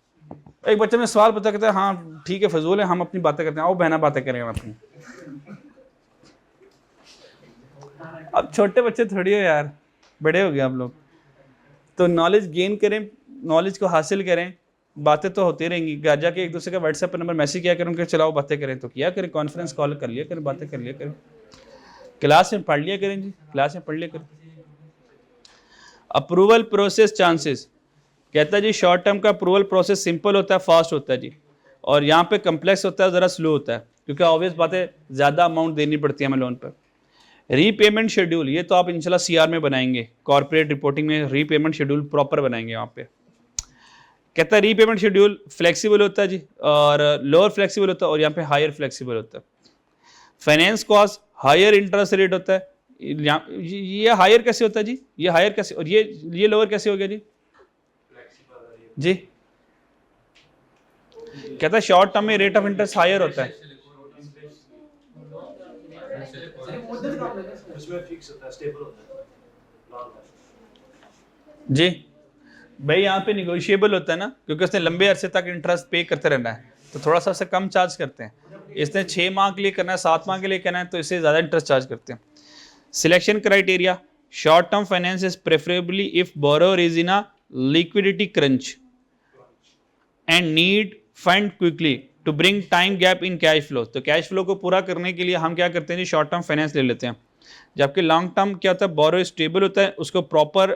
एक बच्चे में सवाल पूछता कहता है हाँ ठीक है फजूल है, हम अपनी बातें करते हैं, आओ बहना बातें करें हम अपनी। अब छोटे बच्चे थोड़ी हो यार, बड़े हो गए आप लोग, तो नॉलेज गेन करें, नॉलेज को हासिल करें, बातें तो होती रहेंगी। घर जाके एक दूसरे का व्हाट्सएप पर नंबर मैसेज किया करें, उनके चलाओ बातें करें तो किया करें, कॉन्फ्रेंस कॉल कर लिया करें, बातें कर लिया करें, क्लास में पढ़ लिया करें जी, क्लास में पढ़ लिया करें। अप्रूवल प्रोसेस चांसेस, कहता है जी शॉर्ट टर्म का अप्रूवल प्रोसेस सिंपल होता है, फास्ट होता है जी, और यहाँ पे कम्प्लेक्स होता है, ज़रा स्लो होता है। क्योंकि ऑब्वियस बात है ज़्यादा अमाउंट देनी पड़ती है हमें लोन पर। रीपेमेंट शेड्यूल, ये तो आप इंशाल्लाह सीआर में बनाएंगे, कॉर्पोरेट रिपोर्टिंग में रीपेमेंट शेड्यूल प्रॉपर बनाएंगे वहाँ पे। कहता है रीपेमेंट शेड्यूल फ्लेक्सिबल होता है जी, और लोअर फ्लेक्सिबल होता है, और यहाँ पे हायर फ्लेक्सिबल होता है। Finance cost higher interest rate होता है, ये हायर कैसे होता है जी, ये हायर कैसे, और ये लोअर कैसे हो गया जी? जी कहता है शॉर्ट टर्म में रेट ऑफ इंटरेस्ट हायर होता है। जी भाई यहाँ पे निगोशिएबल होता है ना, क्योंकि उसने लंबे अरसे तक इंटरेस्ट पे करते रहना है, तो थोड़ा सा उससे कम चार्ज करते हैं। इसने 6 माह के लिए करना है, 7 माह के लिए करना है, तो इससे ज़्यादा इंटरेस्ट चार्ज करते हैं। Selection criteria, short term finance is preferably if borrower is in a liquidity crunch and need fund quickly to bring time gap in cash flow. तो कैश फ्लो को पूरा करने के लिए हम क्या करते हैं जी, शॉर्ट टर्म फाइनेंस ले लेते हैं। जबकि लॉन्ग टर्म क्या होता है, बोरो स्टेबल होता है, उसको proper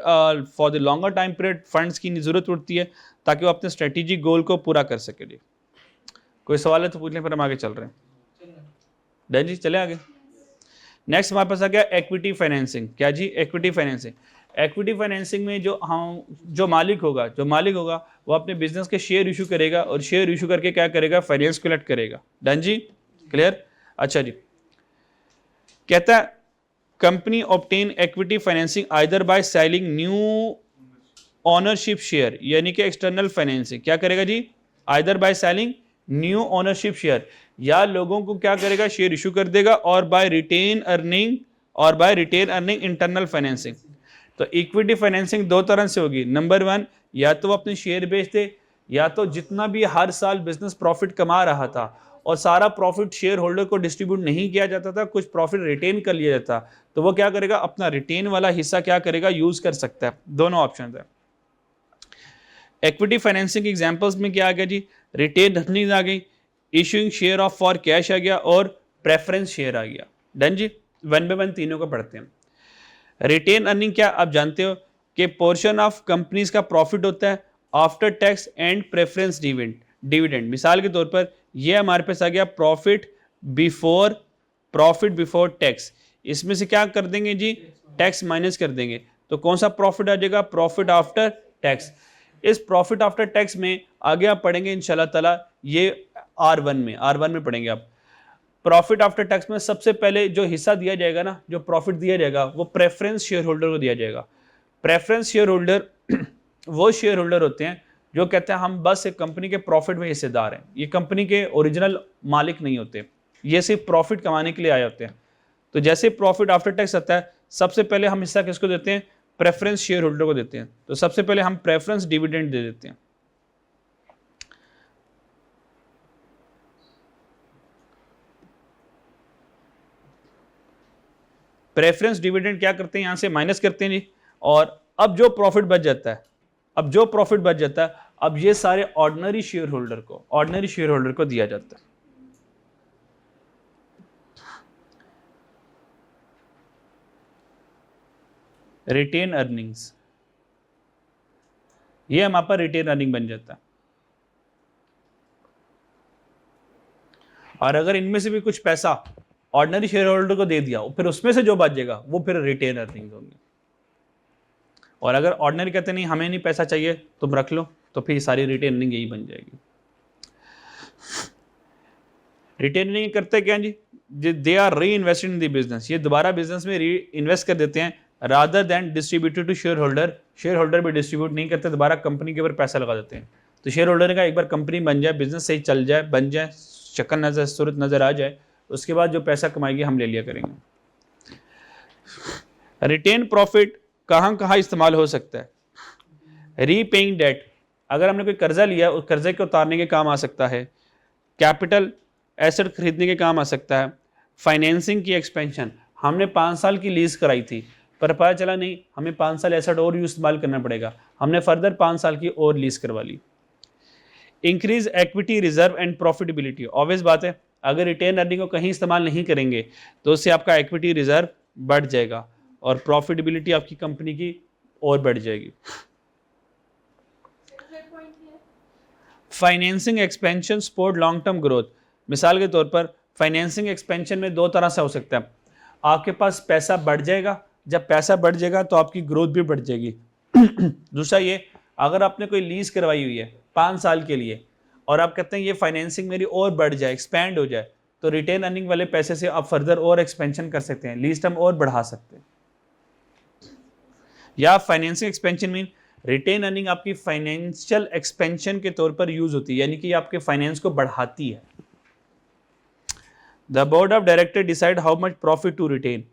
for the longer time period funds की जरूरत पड़ती है ताकि वो अपने स्ट्रेटेजिक गोल को पूरा कर सके जी। कोई सवाल है तो पूछने पर हम आगे चल रहे हैं। डन जी, चले आगे। नेक्स्ट हमारे पास आ गया इक्विटी फाइनेंसिंग। क्या जी? Equity financing. इक्विटी फाइनेंसिंग में जो मालिक होगा वो अपने बिजनेस के शेयर इशू करेगा, और शेयर इशू करके क्या करेगा, फाइनेंस कलेक्ट करेगा। डन जी, क्लियर? अच्छा जी, कहता है company obtain equity financing either by selling new ownership share, यानी कि एक्सटर्नल फाइनेंसिंग। क्या करेगा जी? Either by selling new ownership share, या लोगों को क्या करेगा, शेयर इशू कर देगा, और by retain earning internal financing. तो इक्विटी फाइनेंसिंग दो तरह से होगी। नंबर 1, या तो वो अपने शेयर बेच दे, या तो जितना भी हर साल बिजनेस प्रॉफिट कमा रहा था और सारा प्रॉफिट शेयर होल्डर को डिस्ट्रीब्यूट नहीं किया जाता था, कुछ प्रॉफिट रिटेन कर लिया जाता, तो वो क्या करेगा, अपना रिटेन वाला हिस्सा क्या करेगा, यूज कर सकता है। दोनों ऑप्शन है। इक्विटी फाइनेंसिंग एग्जांपल्स में क्या आ गया जी, रिटेन अर्निंग आ गई, issuing share of for cash आ गया, और प्रेफरेंस शेयर आ गया। डन जी, वन बाय वन तीनों को पढ़ते हैं। रिटेन अर्निंग क्या आप जानते हो कि पोर्शन ऑफ कंपनीज का प्रॉफिट होता है after tax and preference dividend. मिसाल के तौर पर ये हमारे पास आ गया प्रॉफिट बिफोर टैक्स। इसमें से क्या कर देंगे जी, टैक्स माइनस कर देंगे, तो कौन सा प्रॉफिट आ जाएगा, प्रॉफिट आफ्टर टैक्स। इस प्रॉफिट आफ्टर टैक्स में आगे आप पढ़ेंगे इंशाल्लाह ताला, ये R1 में पढ़ेंगे आप। प्रॉफिट आफ्टर टैक्स में सबसे पहले जो हिस्सा दिया जाएगा ना, जो प्रॉफिट दिया जाएगा, वो प्रेफरेंस शेयर होल्डर को दिया जाएगा। प्रेफरेंस शेयर होल्डर वो शेयर होल्डर होते हैं जो कहते हैं हम बस एक कंपनी के प्रॉफिट में हिस्सेदार हैं, ये कंपनी के ओरिजिनल मालिक नहीं होते, ये सिर्फ प्रॉफिट कमाने के लिए आए होते हैं। तो जैसे प्रॉफिट आफ्टर टैक्स आता है, सबसे पहले हम हिस्सा किसको देते हैं, प्रेफरेंस शेयर होल्डर को देते हैं। तो सबसे पहले हम प्रेफरेंस डिविडेंड दे देते हैं। प्रेफरेंस डिविडेंड क्या करते हैं, यहां से माइनस करते हैं जी, और अब जो प्रॉफिट बच जाता है, अब ये सारे ऑर्डिनरी शेयर होल्डर को दिया जाता है। रिटेन अर्निंग्स, ये हमारे पर रिटेन अर्निंग बन जाता है। और अगर इनमें से भी कुछ पैसा ऑर्डिनरी शेयर होल्डर को दे दिया, फिर उसमें से जो बचेगा वो फिर रिटेन अर्निंग होंगे। और अगर ऑर्डिनरी कहते नहीं हमें नहीं पैसा चाहिए तुम रख लो, तो फिर सारी रिटेन अर्निंग यही बन जाएगी। रिटेन अर्निंग करते क्या जी, they are reinvested in the business, ये दोबारा बिजनेस में री इन्वेस्ट कर देते हैं, rather than distributed to shareholder. Shareholder भी डिस्ट्रीब्यूट नहीं करते, दोबारा कंपनी के ऊपर पैसा लगा देते हैं। तो शेयर होल्डर का एक बार कंपनी बन जाए, बिजनेस सही चल जाए, बन जाए, शक्ल सूरत नजर आ जाए, उसके बाद जो पैसा कमाएगी हम ले लिया करेंगे। रिटेन प्रॉफिट कहाँ कहाँ इस्तेमाल हो सकता है, रीपेइंग डेट, अगर हमने कोई कर्जा लिया उस कर्जे को उतारने के काम आ सकता है, कैपिटल एसेट खरीदने के काम आ सकता है, फाइनेंसिंग की एक्सपेंशन, हमने 5 साल की लीज कराई थी पर पता चला नहीं हमें 5 साल एसेट और इस्तेमाल करना पड़ेगा, हमने फर्दर 5 साल की और लीज करवा ली। Increase equity reserve and profitability, obvious बात है अगर रिटेन अर्निंग को कहीं इस्तेमाल नहीं करेंगे तो उससे आपका इक्विटी रिजर्व बढ़ जाएगा और प्रॉफिटेबिलिटी आपकी कंपनी की और बढ़ जाएगी। Financing expansion support long term growth, मिसाल के तौर पर फाइनेंसिंग एक्सपेंशन में दो तरह से हो सकता है, आपके पास पैसा बढ़ जाएगा, जब पैसा बढ़ जाएगा तो आपकी ग्रोथ भी बढ़ जाएगी। दूसरा ये, अगर आपने कोई लीज करवाई हुई है 5 साल के लिए और आप कहते हैं ये फाइनेंसिंग मेरी और बढ़ जाए, एक्सपैंड हो जाए, तो रिटेन अर्निंग वाले पैसे से आप फर्दर और एक्सपेंशन कर सकते हैं, लीज टर्म और बढ़ा सकते हैं। या financing expansion mean retain earning आपकी फाइनेंशियल एक्सपेंशन के तौर पर यूज होती है, यानी कि आपके फाइनेंस को बढ़ाती है। The board of director decide how much profit to retain.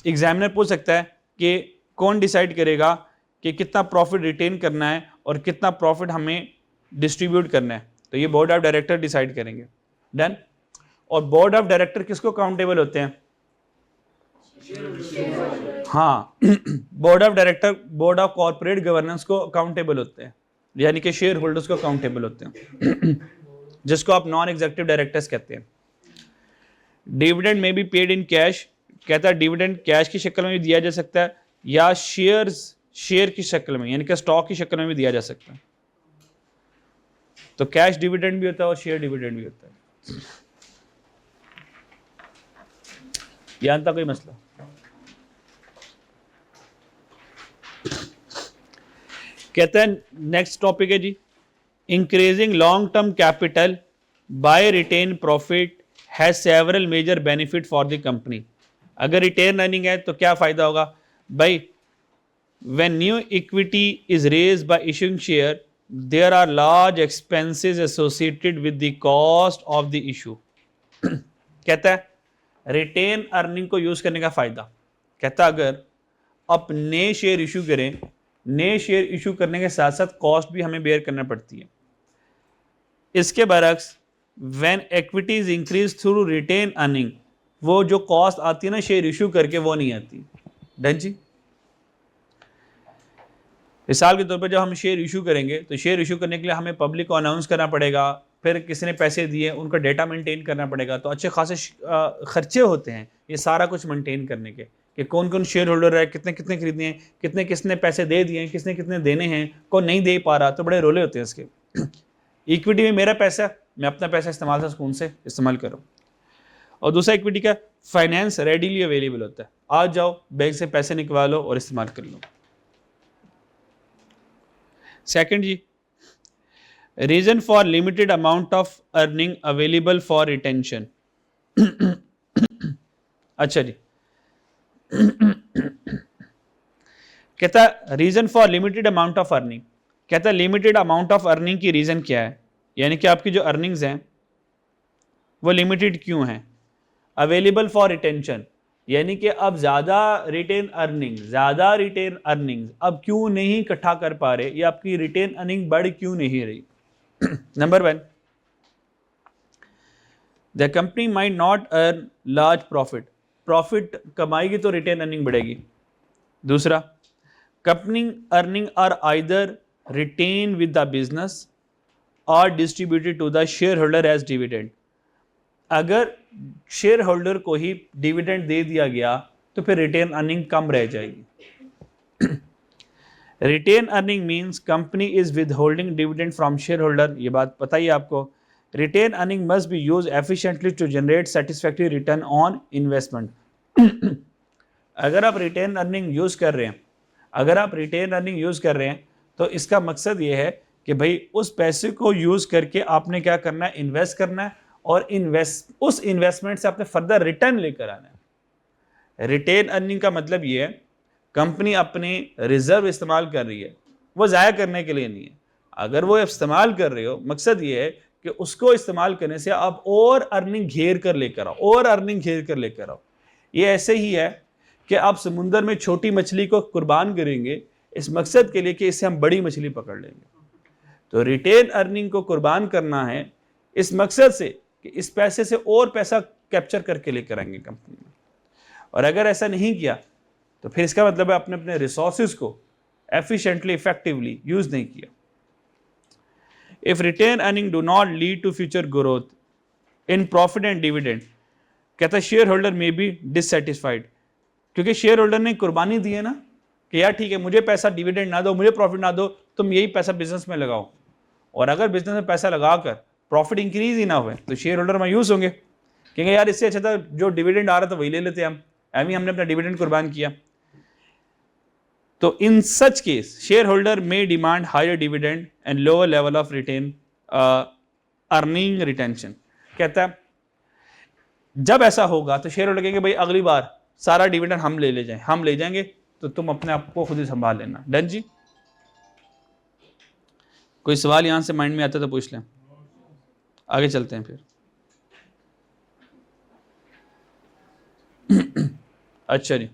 Examiner पूछ सकता है कि कौन डिसाइड करेगा कि कितना प्रॉफिट रिटेन करना है और कितना प्रॉफिट हमें डिस्ट्रीब्यूट करना है, तो ये बोर्ड ऑफ डायरेक्टर डिसाइड करेंगे। डन। और बोर्ड ऑफ डायरेक्टर किसको अकाउंटेबल होते हैं? हाँ, board of director board of corporate governance को अकाउंटेबल होते हैं, यानी कि शेयर होल्डर्स को अकाउंटेबल होते हैं, जिसको आप नॉन एग्जीक्यूटिव डायरेक्टर्स कहते हैं। डिविडेंड में बी पेड इन कैश, कहता है डिविडेंड कैश की शक्ल में भी दिया जा सकता है या शेयर की शक्ल में, यानी कि स्टॉक की शक्ल में भी दिया जा सकता है। तो कैश डिविडेंड भी होता है और शेयर डिविडेंड भी होता है। यहां तक कोई मसला? कहते हैं नेक्स्ट टॉपिक है जी, increasing long term capital by retain profit has several major benefit for the company. अगर रिटेन अर्निंग है तो क्या फायदा होगा भाई? When new equity is raised by issuing share there are large expenses associated with the cost of the issue. कहता है retain earning को यूज करने का फायदा, कहता अगर आप नए शेयर इशू करें, नए शेयर इशू करने के साथ साथ कॉस्ट भी हमें बेयर करना पड़ती है। इसके बरक्स when equity is increase through retain earning, वो जो कॉस्ट आती है ना शेयर इशू करके, वो नहीं आती। डन जी। मिसाल के तौर पर जब हम शेयर इशू करेंगे तो शेयर इशू करने के लिए हमें पब्लिक को अनाउंस करना पड़ेगा, फिर किसी ने पैसे दिए उनका डेटा मेंटेन करना पड़ेगा, तो अच्छे खासे खर्चे होते हैं ये सारा कुछ मेंटेन करने के, कि कौन कौन शेयर होल्डर है, कितने कितने खरीदने हैं, कितने किसने पैसे दे दिए हैं, किसने कितने देने हैं, कौन नहीं दे पा रहा, तो बड़े रोले होते हैं इसके। इक्विटी में मेरा पैसा, मैं अपना पैसा इस्तेमाल से सुकून से इस्तेमाल करूँ। और दूसरा इक्विटी का फाइनेंस रेडीली अवेलेबल होता है, आज जाओ बैंक से पैसे निकलवा लो और इस्तेमाल कर लो। सेकंड जी, reason for limited amount of earning available for retention. अच्छा जी, कहता reason for limited amount of earning, कहता लिमिटेड अमाउंट ऑफ अर्निंग की रीजन क्या है, यानी कि आपकी जो अर्निंग्स हैं वो लिमिटेड क्यों हैं? अवेलेबल फॉर रिटेंशन, यानी कि अब ज़्यादा रिटेन अर्निंग अब क्यों नहीं इकट्ठा कर पा रहे, या आपकी रिटेन अर्निंग बढ़ क्यों नहीं रही? Number 1, the company might not earn large profit कमाएगी तो रिटेन अर्निंग बढ़ेगी। दूसरा, company earning are either retain with the business और distributed to the share holder as dividend. अगर शेयर होल्डर को ही डिविडेंड दे दिया गया तो फिर रिटेन अर्निंग कम रह जाएगी। Retain earning means company is with holding dividend from share holder, ये बात पता ही आपको। Retain earning must be use efficiently to generate satisfactory return on investment. अगर आप रिटेन अर्निंग यूज कर रहे हैं, तो इसका मकसद ये है कि भाई उस पैसे को यूज करके आपने क्या करना है, इन्वेस्ट करना है, और उस इन्वेस्टमेंट से आपने फर्दर रिटर्न लेकर आना है। रिटेन अर्निंग का मतलब ये है कंपनी अपने रिजर्व इस्तेमाल कर रही है, वो ज़ाया करने के लिए नहीं है। अगर वो इस्तेमाल कर रहे हो, मकसद ये है कि उसको इस्तेमाल करने से आप और अर्निंग घेर कर लेकर आओ, ये ऐसे ही है कि आप समुंदर में छोटी मछली को कुर्बान करेंगे इस मकसद के लिए कि इससे हम बड़ी मछली पकड़ लेंगे। तो रिटेन अर्निंग को कुर्बान करना है इस मकसद से कि इस पैसे से और पैसा कैप्चर करके लेकर आएंगे कंपनी में। और अगर ऐसा नहीं किया तो फिर इसका मतलब है आपने अपने रिसोर्सेज को एफिशिएंटली इफेक्टिवली यूज नहीं किया। If retain earning do not lead to future growth in profit and dividend, कहता है share holder may be dissatisfied, क्योंकि शेयर होल्डर ने कुर्बानी दी है ना कि यार ठीक है मुझे पैसा डिविडेंड ना दो, मुझे प्रॉफिट ना दो, तुम यही पैसा बिजनेस में लगाओ। और अगर बिजनेस में पैसा लगाकर प्रॉफिट इंक्रीज ही ना हुए तो शेयर होल्डर मायूस होंगे, कहेंगे यार इससे अच्छा था जो डिविडेंड आ रहा था वही ले लेते हम, एम हमने अपना डिविडेंड कुर्बान किया। तो in such case share holder may demand higher dividend and lower level of retain earning retention. कहता है जब ऐसा होगा तो शेयर होल्डर कहेंगे भाई अगली बार सारा डिविडेंड हम ले जाएंगे तो तुम अपने आप को खुद ही संभाल लेना। डन जी। कोई सवाल यहां से माइंड में आता तो पूछ लें, आगे चलते हैं फिर। अच्छा जी,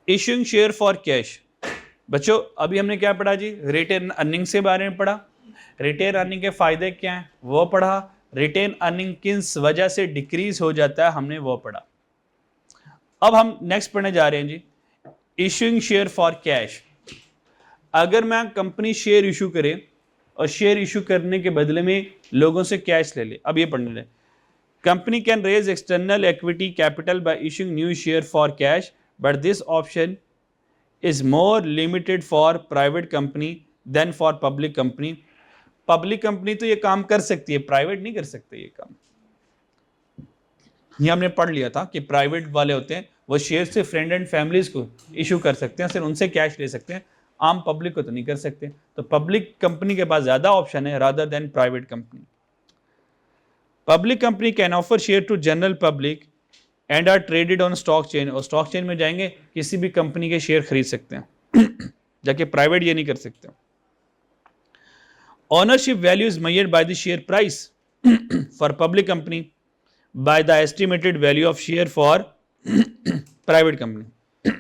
इशूइंग शेयर फॉर कैश। बच्चों अभी हमने क्या पढ़ा जी, रिटेन अर्निंग से बारे में पढ़ा, रिटेन अर्निंग के फायदे क्या हैं वो पढ़ा, रिटेन अर्निंग किस वजह से डिक्रीज हो जाता है हमने वो पढ़ा। अब हम नेक्स्ट पढ़ने जा रहे हैं जी, इशूइंग शेयर फॉर कैश। अगर मैं कंपनी शेयर इशू करे और शेयर इशू करने के बदले में लोगों से कैश ले ले, अब ये पढ़ने ले, company can raise external equity capital by issuing new share for cash but this option is more limited for private company than for public company. Public company तो ये काम कर सकती है, प्राइवेट नहीं कर सकते ये काम। ये हमने पढ़ लिया था कि प्राइवेट वाले होते हैं वो शेयर से फ्रेंड एंड फैमिलीज को इशू कर सकते हैं, सिर्फ उनसे कैश ले सकते हैं, आम पब्लिक को तो नहीं कर सकते। तो पब्लिक कंपनी के पास ज्यादा ऑप्शन है rather than private company. Public company can offer share to general public and are traded on stock chain, और स्टॉक चेन में जाएंगे किसी भी कंपनी के शेयर खरीद सकते हैं जाके प्राइवेट ये नहीं कर सकते। Ownership value is measured by the share price for public company by the estimated value of share for private company.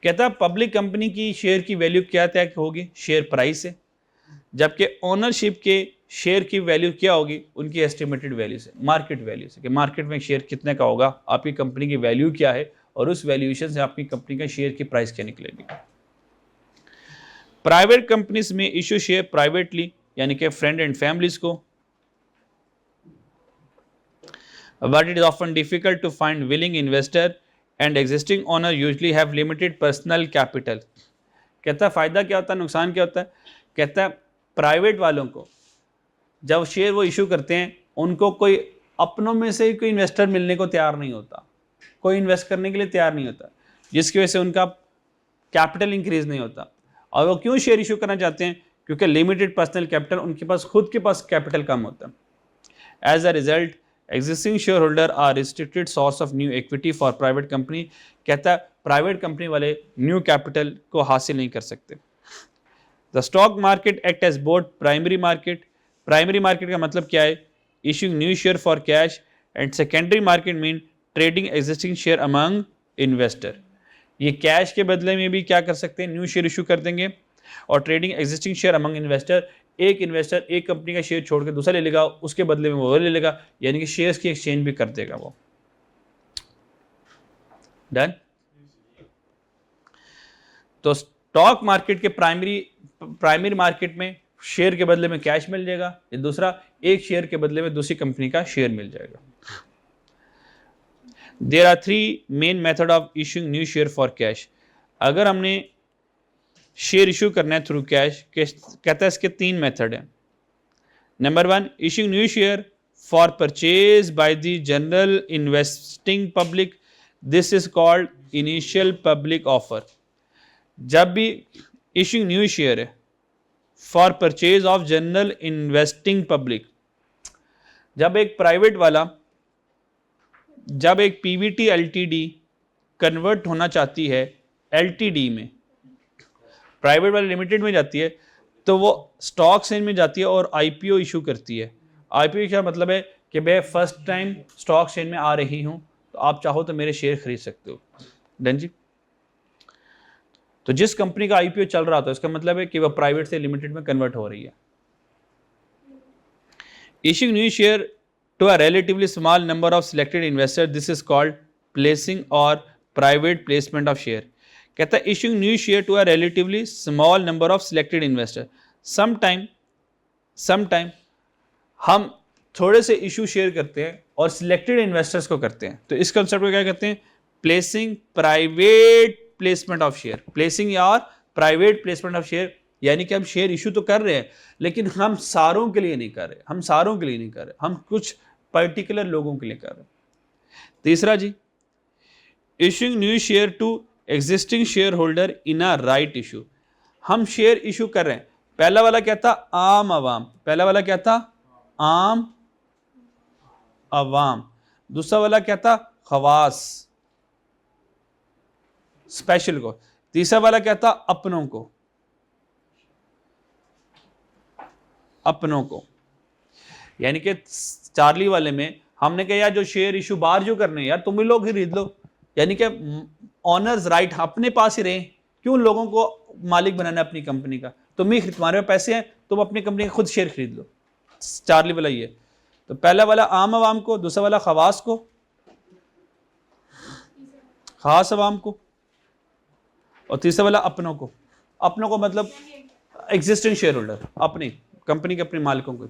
कहता है पब्लिक कंपनी की शेयर की वैल्यू क्या तय होगी, शेयर प्राइस से, जबकि ओनरशिप के शेयर की वैल्यू क्या होगी उनकी एस्टिमेटेड वैल्यू से, मार्केट वैल्यू से, कि मार्केट में शेयर कितने का होगा, आपकी कंपनी की वैल्यू क्या है और उस वैल्यूएशन से आपकी कंपनी का शेयर की प्राइस क्या निकलेगी। प्राइवेट कंपनीज में इशू शेयर प्राइवेटली यानी कि फ्रेंड एंड फैमिलीज को, but it is often difficult to find willing investor and existing owner usually have limited personal capital. कहता है फायदा क्या होता है, नुकसान क्या होता है। कहता है प्राइवेट वालों को जब शेयर वो इशू करते हैं उनको कोई अपनों में से कोई इन्वेस्टर मिलने को तैयार नहीं होता, कोई इन्वेस्ट करने के लिए तैयार नहीं होता, जिसकी वजह से उनका कैपिटल इंक्रीज नहीं होता। और वो क्यों शेयर इशू करना चाहते हैं, क्योंकि लिमिटेड पर्सनल कैपिटल, उनके पास खुद के पास कैपिटल कम होता है। As a result existing share holder are restricted source of new equity for private company. कहता है प्राइवेट कंपनी वाले न्यू कैपिटल को हासिल नहीं कर सकते। The stock market act as both primary market, primary market का मतलब क्या है, issuing new share for cash, and secondary market mean trading existing share among investor. ये कैश के बदले में भी क्या कर सकते हैं, न्यू शेयर इशू कर देंगे, और trading existing share among investor, एक इन्वेस्टर एक कंपनी का शेयर छोड़ के दूसरा ले लेगा, उसके बदले में वो ले लेगा, यानी कि शेयर्स की एक्सचेंज भी कर देगा वो। डन। तो स्टॉक मार्केट के प्राइमरी मार्केट में शेयर के बदले में कैश मिल जाएगा, ये दूसरा एक शेयर के बदले में दूसरी कंपनी का शेयर मिल जाएगा। There are 3 main method of issuing new share for cash. अगर हमने शेयर इशू करना है थ्रू कैश, कहता है इसके 3 मेथड हैं। Number 1 issuing new share for purchase by the general investing public, this is called initial public offer. जब भी इशूइंग न्यू शेयर है for purchase of general investing public, जब एक प्राइवेट वाला, जब एक पीवीटी एलटीडी कन्वर्ट होना चाहती है एलटीडी में, प्राइवेट वाले लिमिटेड में जाती है, तो वो स्टॉक एक्सचेंज में जाती है और आईपीओ इशू करती है। आईपीओ क्या मतलब है कि मैं फर्स्ट टाइम स्टॉक एक्सचेंज में आ रही हूं, तो आप चाहो तो मेरे शेयर खरीद सकते हो। डन जी। तो जिस कंपनी का आईपीओ चल रहा था इसका मतलब है कि वह प्राइवेट से लिमिटेड में कन्वर्ट हो रही है। Issuing new share to a relatively small number of selected investor, this is called placing or private placement of share. कहता है issuing new share to a relatively small number of selected investor. Sometime हम थोड़े से issue share करते हैं और selected investors को करते हैं, तो इस कंसेप्ट को क्या कहते हैं, placing private placement of share. Placing या प्राइवेट प्लेसमेंट ऑफ शेयर यानी कि हम शेयर इशू तो कर रहे हैं लेकिन हम सारों के लिए नहीं कर रहे, हम कुछ पर्टिकुलर लोगों के लिए कर रहे हैं। तीसरा जी, issuing new share to existing share holder in a right issue. हम शेयर इशू कर रहे हैं। पहला वाला क्या था? आम आवाम। पहला वाला क्या था? आम आवाम। दूसरा वाला क्या था? खवास, स्पेशल को। तीसरा वाला क्या था? अपनों को, अपनों को। यानी कि चार्ली वाले में हमने कहा यार जो शेयर इशू बाहर जो करने यार तुम ही लोग खरीद लो, यानी कि ऑनर्स राइट अपने पास ही रहे, क्यों लोगों को मालिक बनाना अपनी कंपनी का? तुम्हारे पैसे हैं, तुम अपनी कंपनी का खुद शेयर खरीद लो। चार्ली वाला ये। तो पहला वाला आम आवाम को, दूसरा वाला खवास को, खास आवाम को, और तीसरा वाला अपनों को। अपनों को मतलब एग्जिस्टिंग शेयर होल्डर, अपनी कंपनी के अपने मालिकों को।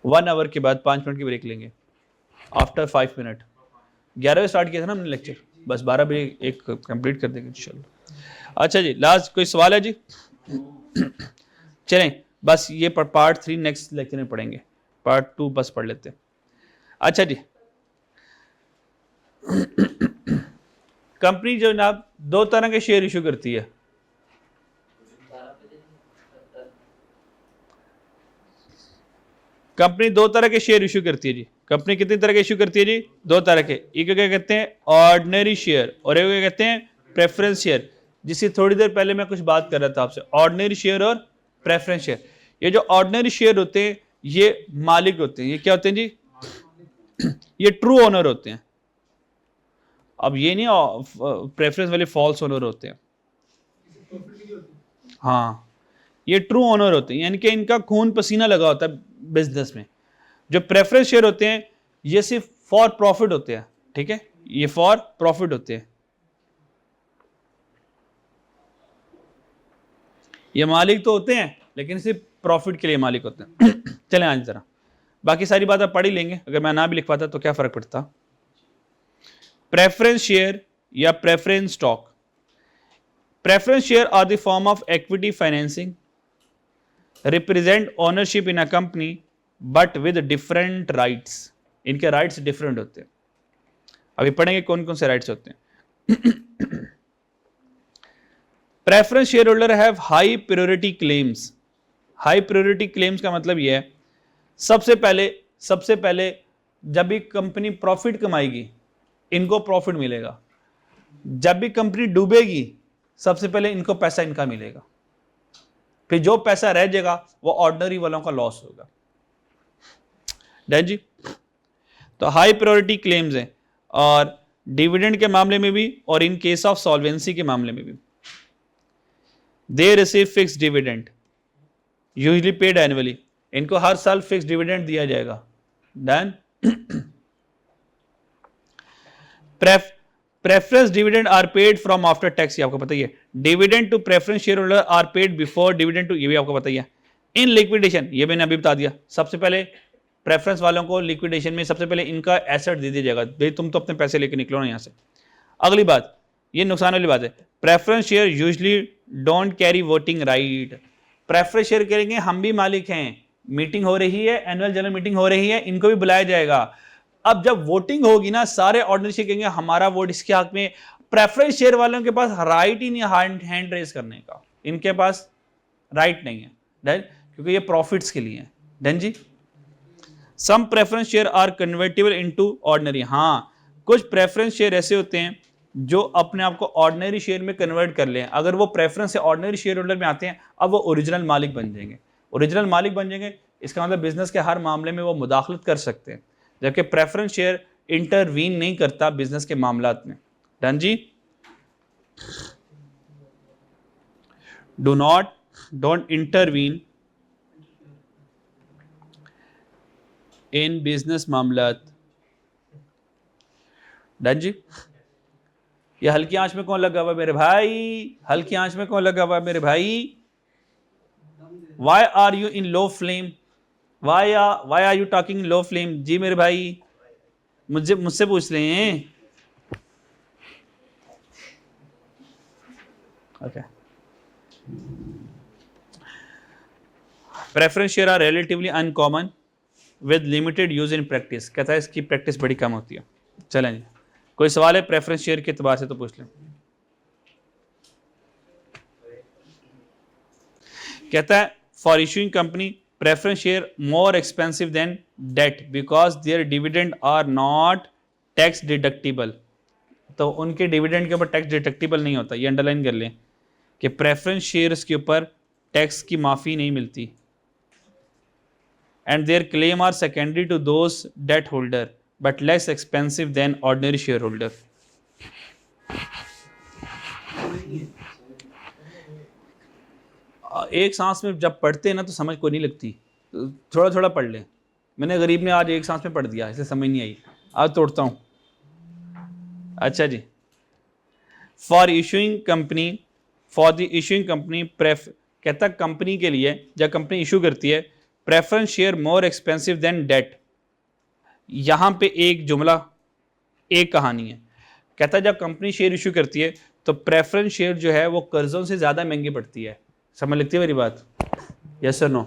1 आवर के बाद 5 मिनट की ब्रेक लेंगे, आफ्टर 5 मिनट। 11 बजे स्टार्ट किया था ना हमने लेक्चर, बस 12 बजे एक कंप्लीट कर देंगे इंशाल्लाह। अच्छा जी, लास्ट कोई सवाल है जी? चलें, बस ये पार्ट 3 नेक्स्ट लेक्चर में पढ़ेंगे, पार्ट 2 बस पढ़ लेते हैं। अच्छा जी, कंपनी जो ना 2 तरह के शेयर इशू करती है। कंपनी 2 तरह के शेयर इशू करती है जी। कंपनी कितनी तरह के इशू करती है जी? 2 तरह के। एक क्या कहते हैं? ऑर्डिनरी शेयर, और एक क्या कहते हैं? प्रेफरेंस शेयर, जिससे थोड़ी देर पहले मैं कुछ बात कर रहा था आपसे। ऑर्डिनरी शेयर और प्रेफरेंस शेयर। ये जो ऑर्डिनरी शेयर होते हैं ये मालिक होते हैं। ये क्या होते हैं जी? ये ट्रू ओनर होते हैं। अब ये नहीं प्रेफरेंस वाले फॉल्स ओनर होते हैं। हाँ, ये ट्रू ओनर होते हैं, यानी कि इनका खून पसीना लगा होता है बिजनेस में। जो प्रेफरेंस शेयर होते हैं ये सिर्फ फॉर प्रॉफिट होते हैं, ठीक है, ये फॉर प्रॉफिट होते हैं। ये मालिक तो होते हैं लेकिन सिर्फ प्रॉफिट के लिए मालिक होते हैं। चलें आज जरा बाकी सारी बात आप पढ़ ही लेंगे, अगर मैं ना भी लिख पाता तो क्या फर्क पड़ता। प्रेफरेंस शेयर या preference stock. Preference share are the form of equity financing, represent ownership in a company but with different rights. इनके राइट्स डिफरेंट होते हैं। अभी पढ़ेंगे कौन कौन से राइट्स होते हैं। Preference share holder have high priority claims. High priority claims का मतलब यह है, सबसे पहले जब भी कंपनी प्रॉफिट कमाएगी इनको प्रॉफिट मिलेगा। जब भी कंपनी डूबेगी सबसे पहले इनको पैसा इनका मिलेगा, फिर जो पैसा रह जाएगा वो ऑर्डिनरी वालों का लॉस होगा। डन जी। तो हाई प्रायोरिटी क्लेम्स हैं, और डिविडेंड के मामले में भी और इन केस ऑफ सॉल्वेंसी के मामले में भी। They receive fix dividend usually paid annually. इनको हर साल फिक्स डिविडेंड दिया जाएगा। Done. Preference dividend are paid from after tax, ये आपको पता ही है। Dividend to preference share holder are paid before dividend to, ये भी आपको पता ही है। इन लिक्विडेशन, ये मैंने अभी बता दिया, सबसे पहले प्रेफरेंस वालों को लिक्विडेशन में सबसे पहले इनका एसेट दे दिया जाएगा, भाई तुम तो अपने पैसे लेके निकलो ना यहाँ से। अगली बात, ये नुकसान वाली बात है, preference share usually don't carry voting right. Preference share करेंगे, हम भी मालिक हैं, मीटिंग हो रही है, एनुअल जनरल मीटिंग हो रही है, इनको भी बुलाया जाएगा। अब जब वोटिंग होगी ना, सारे ऑर्डिनरी शेयर कहेंगे हमारा वोट इसके हक में। प्रेफरेंस शेयर वालों के पास राइट ही नहीं है हैंड रेज करने का, इनके पास राइट नहीं है, डन, क्योंकि ये प्रॉफिट्स के लिए है। डन जी। Some preference share are convertible into ordinary. हाँ, कुछ प्रेफरेंस शेयर ऐसे होते हैं जो अपने आप को ऑर्डिनरी शेयर में कन्वर्ट कर लें। अगर वो प्रेफरेंस से ऑर्डिनरी शेयर होल्डर में आते हैं, अब वो ओरिजिनल मालिक बन जाएंगे। ओरिजिनल मालिक बन जाएंगे इसका मतलब बिजनेस के हर मामले में वो मुदाखलत कर सकते हैं, जबकि प्रेफरेंस शेयर इंटरवीन नहीं करता बिजनेस के मामलात में। डन जी। डोंट इंटरवीन इन बिजनेस मामलात। डन जी। ये हल्की आंच में कौन लगा हुआ मेरे भाई? हल्की आंच में कौन लगा हुआ मेरे भाई? Why are you in low flame, why are you talking low flame? जी मेरे भाई, मुझसे पूछ रहे हैं। Okay, preference share are relatively uncommon with limited use in practice. कहता है इसकी प्रैक्टिस बड़ी कम होती है। चलें जी, कोई सवाल है प्रेफरेंस शेयर के एतबार से तो पूछ लें। कहता है for issuing company preference share more expensive than debt because their dividend are not tax deductible. तो उनके डिविडेंड के ऊपर टैक्स डिडक्टिबल नहीं होता, ये अंडरलाइन कर लें कि प्रेफरेंस शेयर्स के ऊपर टैक्स की माफ़ी नहीं मिलती। And their claim are secondary to those debt holder but less expensive than ordinary share holder. एक सांस में जब पढ़ते हैं ना तो समझ को नहीं लगती, थोड़ा थोड़ा पढ़ लें। मैंने गरीब ने आज एक सांस में पढ़ दिया, इसे समझ नहीं आई, आज तोड़ता हूँ। अच्छा जी, for issuing company, for the issuing company कहता कंपनी के लिए जब कंपनी इशू करती है preference share more expensive than debt. यहाँ पे एक जुमला, एक कहानी है। कहता जब कंपनी शेयर इशू करती है तो प्रेफरेंस शेयर जो है वो कर्जों से ज़्यादा महंगी पड़ती है। समझ लगती है मेरी बात? यस और नो?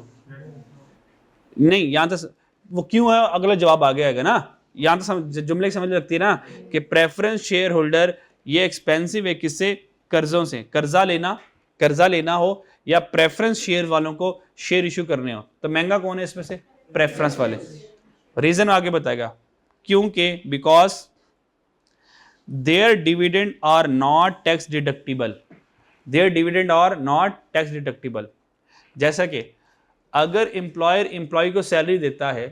नहीं, यहाँ तक वो क्यों है अगला जवाब आगे आएगा ना। यहाँ तो जुमले की समझ लगती है ना कि प्रेफरेंस शेयर होल्डर ये एक्सपेंसिव है किससे? कर्जों से। कर्जा लेना हो या प्रेफरेंस शेयर वालों को शेयर इशू करने हो, तो महंगा कौन है इसमें से? प्रेफरेंस वाले। रीजन आगे बताएगा क्योंकि because their dividend are not tax deductible. Their dividend are not tax deductible. जैसा कि अगर एम्प्लॉयर एम्प्लॉय को सैलरी देता है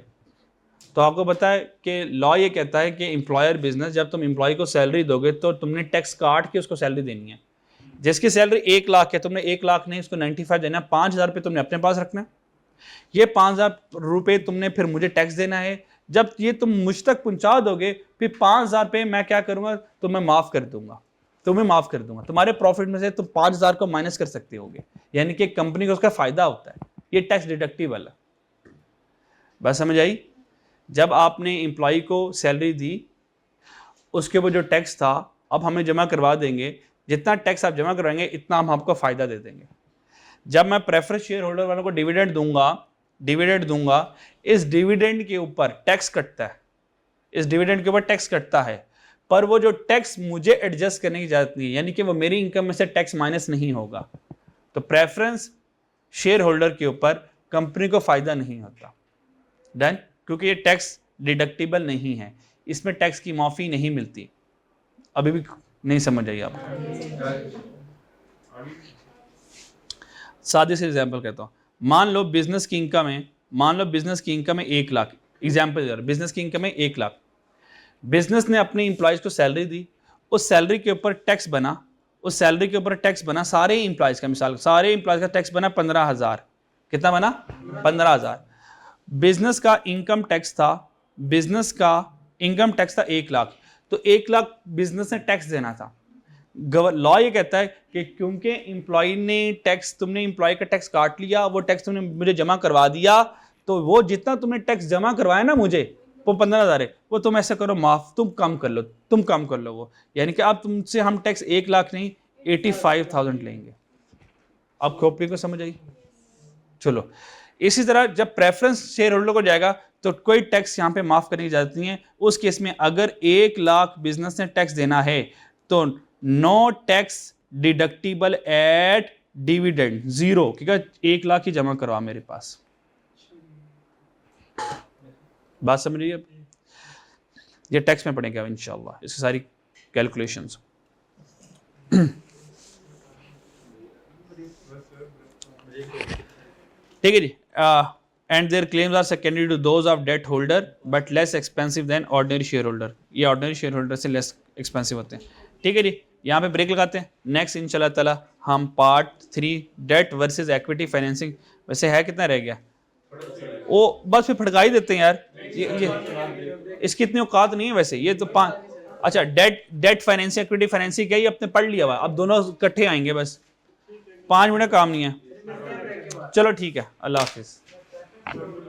तो आपको पता है कि लॉ ये कहता है कि एम्प्लॉयर बिजनेस, जब तुम एम्प्लॉय को सैलरी दोगे तो तुमने टैक्स काट के उसको सैलरी देनी है। जिसकी सैलरी 1 लाख है, तुमने 1 लाख नहीं, उसको 95 देना है, 5,000 रुपये तुमने अपने पास रखना है। ये 5,000 रुपये तुमने फिर मुझे टैक्स देना है। जब ये तुम मुझ तक पहुंचा दोगे फिर 5,000 रुपये मैं क्या करूंगा, तुम्हें माफ़ कर दूंगा, तुम्हारे प्रॉफिट में से तुम 5,000 को माइनस कर सकते होगे, यानी कि कंपनी को उसका फायदा होता है। ये टैक्स डिडक्टिबल है। बस समझ आई? जब आपने एम्प्लॉय को सैलरी दी उसके ऊपर जो टैक्स था अब हमें जमा करवा देंगे, जितना टैक्स आप जमा करवाएंगे इतना हम आपको फायदा दे देंगे। जब मैं प्रेफरेंस शेयर होल्डर वालों को डिविडेंड दूंगा, इस डिविडेंड के ऊपर टैक्स कटता है, पर वो जो टैक्स मुझे एडजस्ट करने की इजाजत नहीं है, यानी कि वो मेरी इनकम में से टैक्स माइनस नहीं होगा। तो प्रेफरेंस शेयर होल्डर के ऊपर कंपनी को फायदा नहीं होता। डन? क्योंकि ये टैक्स डिडक्टिबल नहीं है, इसमें टैक्स की माफी नहीं मिलती। अभी भी नहीं समझ आई आपको? सादे से एग्जाम्पल कहता हूँ। मान लो बिजनेस की इनकम है 1 लाख। एग्जाम्पल, बिजनेस की इनकम है 1 लाख। बिजनेस ने अपने इंप्लॉयज को सैलरी दी, उस सैलरी के ऊपर टैक्स बना, सारे इंप्लॉयज का, मिसाल सारे इंप्लॉयज का टैक्स बना 15,000। कितना बना? 15,000। बिजनेस का इनकम टैक्स था 1 लाख, तो 1 लाख बिजनेस ने टैक्स देना था। लॉ ये कहता है कि क्योंकि एम्प्लॉय ने टैक्स, तुमने एम्प्लॉय का टैक्स काट लिया, वो टैक्स तुमने मुझे जमा करवा दिया, तो वो जितना तुमने टैक्स जमा करवाया ना मुझे, वो 15,000 है, वो तुम ऐसा करो माफ, तुम कम कर लो वो, यानी कि अब तुमसे हम टैक्स 1 लाख नहीं 85,000 लेंगे। अब खोपड़ी को समझ आई? चलो, इसी तरह जब प्रेफरेंस शेयर होल्डर को जाएगा तो कोई टैक्स यहाँ पे माफ करने की इजाजत नहीं है। उस केस में अगर 1 लाख बिजनेस ने टैक्स देना है तो no tax deductible at dividend, 0, क्योंकि 1 लाख ही जमा करवा मेरे पास। बात समझ रही है? ये टैक्स में पड़ेगा इंशाल्लाह, इसकी सारी कैलकुलेशंस। ठीक है जी। And their claims are secondary to those of debt holder but less expensive than ordinary share holder. ये ऑर्डिनरी शेयर होल्डर से लेस एक्सपेंसिव होते हैं। ठीक है जी, यहाँ पे ब्रेक लगाते हैं। नेक्स्ट इंशाल्लाह ताला हम part 3 debt versus equity financing. वैसे है कितना रह गया? वो बस फिर फटका ही देते हैं यार, ये इसकी इतनी औकात नहीं है वैसे। ये तो 5, अच्छा डेट फाइनेंसिंग इक्विटी फाइनेंसिंग क्या, ये अपने पढ़ लिया हुआ, अब दोनों इकट्ठे आएंगे, बस 5 मिनट काम नहीं है। चलो ठीक है, अल्लाह हाफिज़।